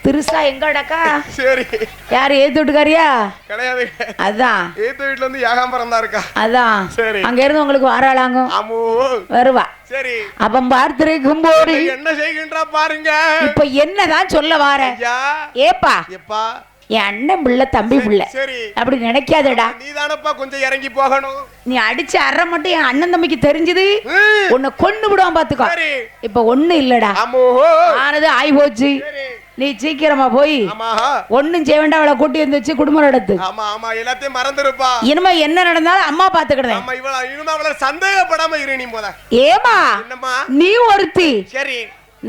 Speaker 1: திருசா எங்கடக்கா? சரி. யாரு ஏத்து வீட்டுக்காரியா? கிடையாது. அதான் ஏத்து வீட்டுல இருந்து ஏகாம்பரம் தான் இருக்கா. அதான் சரி. அங்க இருந்து உங்களுக்கு வாராளாங்க வருவா. சரி. அப்ப பார்த்திருக்கும் போது என்ன செய்கின்றா பாருங்க. இப்ப என்னதான் சொல்ல வார? ஏப்பா எப்பா என் அண்ணன் பிள்ளை தம்பி பிள்ளை அப்படி நினைக்காதடா. நீ தானப்பா கொஞ்சம் இறங்கி போகணும். நீ அடிச்ச அற மட்டும் என் அண்ணன் தம்பிக்கு தெரிஞ்சது உன்னை கொண்டு விடுவான் பாத்துக்கோ. இப்ப ஒண்ணு இல்லடா ஆனது ஆய் போச்சு. நீ சீக்கிரமா போய் ஒண்ணும் செய்ய வேண்டாம். அவளை கூட்டி வந்து வச்சு குடும்பம் நடத்து. எல்லாத்தையும் மறந்துருப்பா. இனிமே என்ன நடந்தாலும் அம்மா பாத்துக்கிடுறேன். சந்தேகப்படாம இரு. நீ போத ஏமா நீ ஒருத்தி. சரி.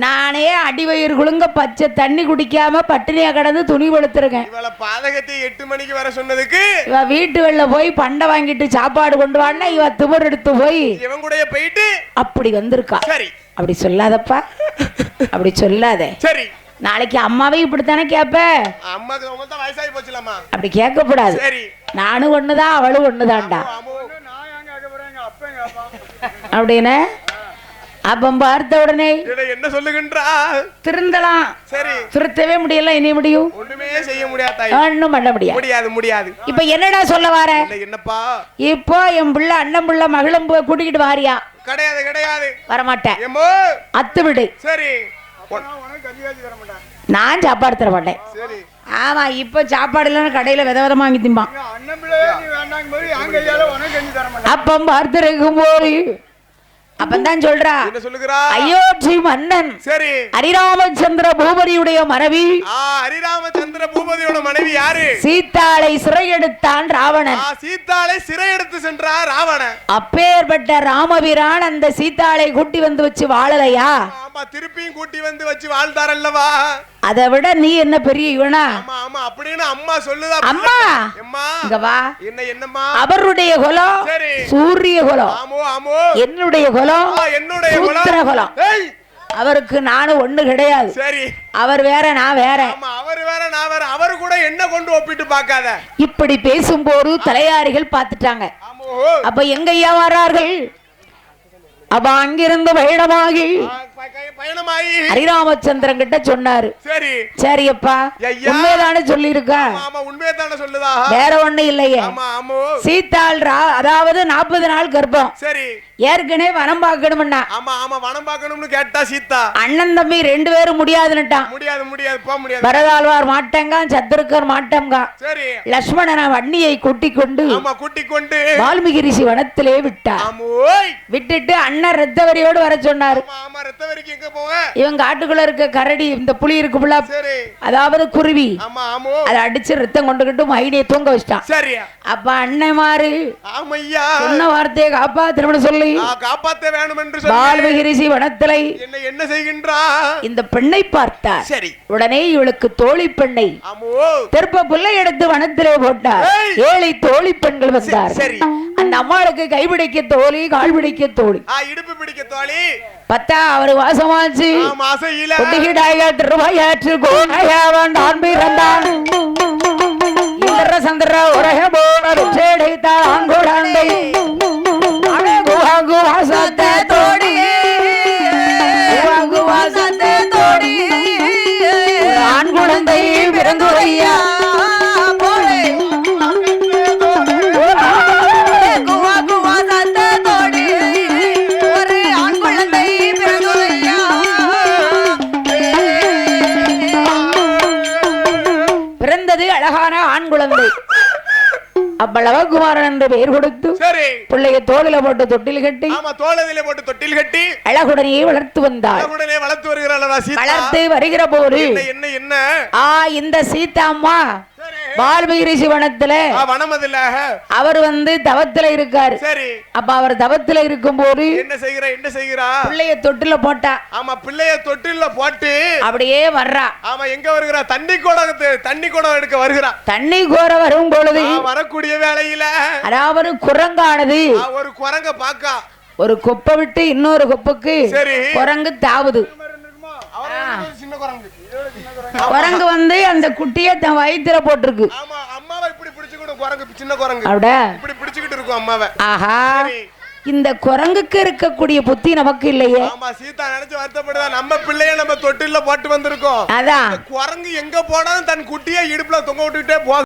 Speaker 1: நானே அடிவயிறு குழுங்க பச்சை தண்ணி குடிக்காம பட்டினியா கடந்து துணி கொடுத்துருக்கேன். இவளை பாதகத்தை 8 மணிக்கு வர சொன்னதுக்கு இவ வீட்டு வெளில போய் பண்டை வாங்கிட்டு சாப்பாடு கொண்டு வான்னா இவ திமிர் எடுத்து போய் இவன் கூட போயிட்டு அப்படி வந்திருக்கா. சரி. அப்படி சொல்லாதப்பா. அப்படி சொல்லாத. சரி. நாளைக்கு அம்மாவே இப்படித்தானே கேப்ப. அம்மாக்கு உங்களுக்கு தான் வயசாகி போச்சுலம்மா. அப்படி கேட்க கூடாது. சரி. நானும் ஒண்ணுதான் அவளும் ஒண்ணுதான்டா அப்படின்னு. அப்ப பார்த்த உடனே
Speaker 2: என்ன சொல்லுகின்றா?
Speaker 1: திருந்தலாம்.
Speaker 2: சரி,
Speaker 1: திருத்தவே முடியல. இனி முடியும்?
Speaker 2: ஒண்ணுமே செய்ய முடியாது.
Speaker 1: ஒண்ணும் பண்ண முடியாது.
Speaker 2: முடியாது.
Speaker 1: இப்ப என்னடா சொல்ல வர?
Speaker 2: என்னப்பா?
Speaker 1: இப்போ என் பிள்ளை அண்ணன் பிள்ளை மகளும் கூட்டிக்கிட்டு வாரியா?
Speaker 2: கிடையாது.
Speaker 1: வரமாட்டேன். அத்து விடு.
Speaker 2: சரி,
Speaker 1: நான் சாப்பாடு தர மாட்டேன்.
Speaker 2: சரி.
Speaker 1: ஆமா, இப்ப சாப்பாடு இல்லைன்னு கடையில விதவிதமா வாங்கி திம்பான். அப்பம் பார்த்திருக்கும் போது அப்பந்தான் சொல்றா,
Speaker 2: என்ன சொல்லுகிறா?
Speaker 1: அயோத்தி மன்னன்
Speaker 2: சரி
Speaker 1: ஹரிராமச்சந்திர பூபதியுடைய மனைவி.
Speaker 2: ஹரிராமச்சந்திர பூபதியோட மனைவி யாரு?
Speaker 1: சீதாளை சிறையெடுத்தான் ராவணன்.
Speaker 2: சீதாளை சிறையெடுத்து சென்றார் ராவணன்.
Speaker 1: அப்பேற்பட்ட ராமபிரான் அந்த சீதாளை கூட்டி வந்து வச்சு வாழலையா?
Speaker 2: ஆமா, திருப்பியும் கூட்டி வந்து வச்சு வாழ்ந்தார் அல்லவா?
Speaker 1: அதை விட நீ என்ன பெரிய இவனா?
Speaker 2: ஆமா அப்படின்னு அம்மா சொல்லுதா?
Speaker 1: அம்மா இங்க வா.
Speaker 2: என்னம்மா?
Speaker 1: அவருடைய குலம் சூரிய குலம். என்னுடைய குலம் சூத்திர குலம். அவருக்கு நானும் ஒண்ணு கிடையாது.
Speaker 2: சரி,
Speaker 1: அவர் வேற நான் வேற.
Speaker 2: அவர் வேற நான் வேற. அவரு கூட என்ன கொண்டு ஒப்பிட்டு பார்க்காத.
Speaker 1: இப்படி பேசும்போது தலையாரிகள் பார்த்துட்டாங்க. அப்ப எங்கய்யா வர்றார்கள்? அப்ப அங்கிருந்து பயணமாகி ஹரிராமச்சந்திரன் கிட்ட சொன்னாரு. சரி அப்பா, உண்மைதானே சொல்லி இருக்கா? வேற ஒண்ணு இல்லையே. சீதாள் அதாவது 40 நாள் கர்ப்பம். ஏற்கனவே வனம் பார்க்கணும்னா.
Speaker 2: வனம் பார்க்கணும்னு கேட்டா சீதா
Speaker 1: அண்ணன் தம்பி 2 பேரும் முடியாதுன்னுட்டான்.
Speaker 2: முடியாது.
Speaker 1: பரதாழ்வார் மாட்டங்க, சத்துருக்கர் மாட்டங்க. லட்சுமணன வன்னியை கூட்டிக் கொண்டு வால்மீகி ரிஷி வனத்திலே விட்டார். விட்டுட்டு அண்ணன் ரத்தவரியோடு வர சொன்னாரு. இவன் காட்டுக்குள்ள இருக்க கரடி, இந்த புலி இருக்குல்ல, அதாவது குருவி, அதை அடிச்சு ரத்தம் கொண்டுகிட்டு மைனியை தூங்க வச்சிட்டான். அப்ப அண்ணன்மாரு சொன்ன வார்த்தையை காப்பாத்தணும்னு சொல்லி
Speaker 2: காப்பாத்த வேணும் என்று
Speaker 1: வால்மீகி ரிஷி வனத்திலே
Speaker 2: என்ன செய்கின்றா?
Speaker 1: இந்த பெண்ணை பார்த்தார். உடனே இவளுக்கு தோழி பெண்ணை திருப்ப புல்லை எடுத்து வனத்திலே போட்டார். 7 தோழி பெண்கள் வந்தார். அந்த அம்மாளுக்கு கைபிடிக்க தோழி, கால் பிடிக்க தோழி,
Speaker 2: இடுப்பு பிடிக்க தோழி.
Speaker 1: பத்தா அவரு வாசமாச்சு. திருவாயாற்று கோணையாவன் தான் பிறந்தான். சந்திர உலக போன சேடைத்தான் ஆண்குழந்தை. வாசத்தை தோடி ஆண்குழந்தை பிறந்துரையா. பிறந்தது அழகான ஆண் குழந்தை. அப்பளவகுமாரன் என்று பெயர் கொடுத்து பிள்ளைய தோளில போட்டு தொட்டில் கட்டி அழகுடனே வளர்த்து வந்தார். வளர்த்து வருகிற போது இந்த சீதா அம்மா வால்மீகி ரிஷி வனத்துல அவர் தவத்துல இருக்காரு. அப்ப அவர் தவத்துல இருக்கும் போது
Speaker 2: என்ன செய்கிறா?
Speaker 1: பிள்ளைய தொட்டில போட்டா.
Speaker 2: பிள்ளைய தொட்டில போட்டு அப்படியே
Speaker 1: வர்றா.
Speaker 2: எங்க வருகிறா? தண்ணி குடம் எடுக்க வருகிறா.
Speaker 1: தண்ணி கோர வரும் பொழுது
Speaker 2: வரக்கூடிய வேளையில
Speaker 1: அதாவது குரங்கானது
Speaker 2: ஒரு குரங்க பாக்கா
Speaker 1: ஒரு கொப்பை விட்டு இன்னொரு கொப்புக்கு குரங்கு தாவுது. குரங்கு அந்த குட்டிய தன் வயித்துல போட்டிருக்கு.
Speaker 2: அம்மாவை இப்படி பிடிச்சுக்கிட்டு குரங்கு, சின்ன குரங்கு இப்படி பிடிச்சுக்கிட்டு இருக்கும் அம்மாவை.
Speaker 1: ஆஹா, இந்த குரங்குக்கு இருக்கக்கூடிய புத்தி நமக்கு இல்லையே.
Speaker 2: சீதா நினைச்சு வருத்தப்படுதா? நம்ம பிள்ளைய நம்ம தொட்டில போட்டு வந்திருக்கோம்.
Speaker 1: அதான்
Speaker 2: குரங்கு எங்க போனாலும் தன் குட்டியை இடுப்புல தொங்க விட்டுட்டே போக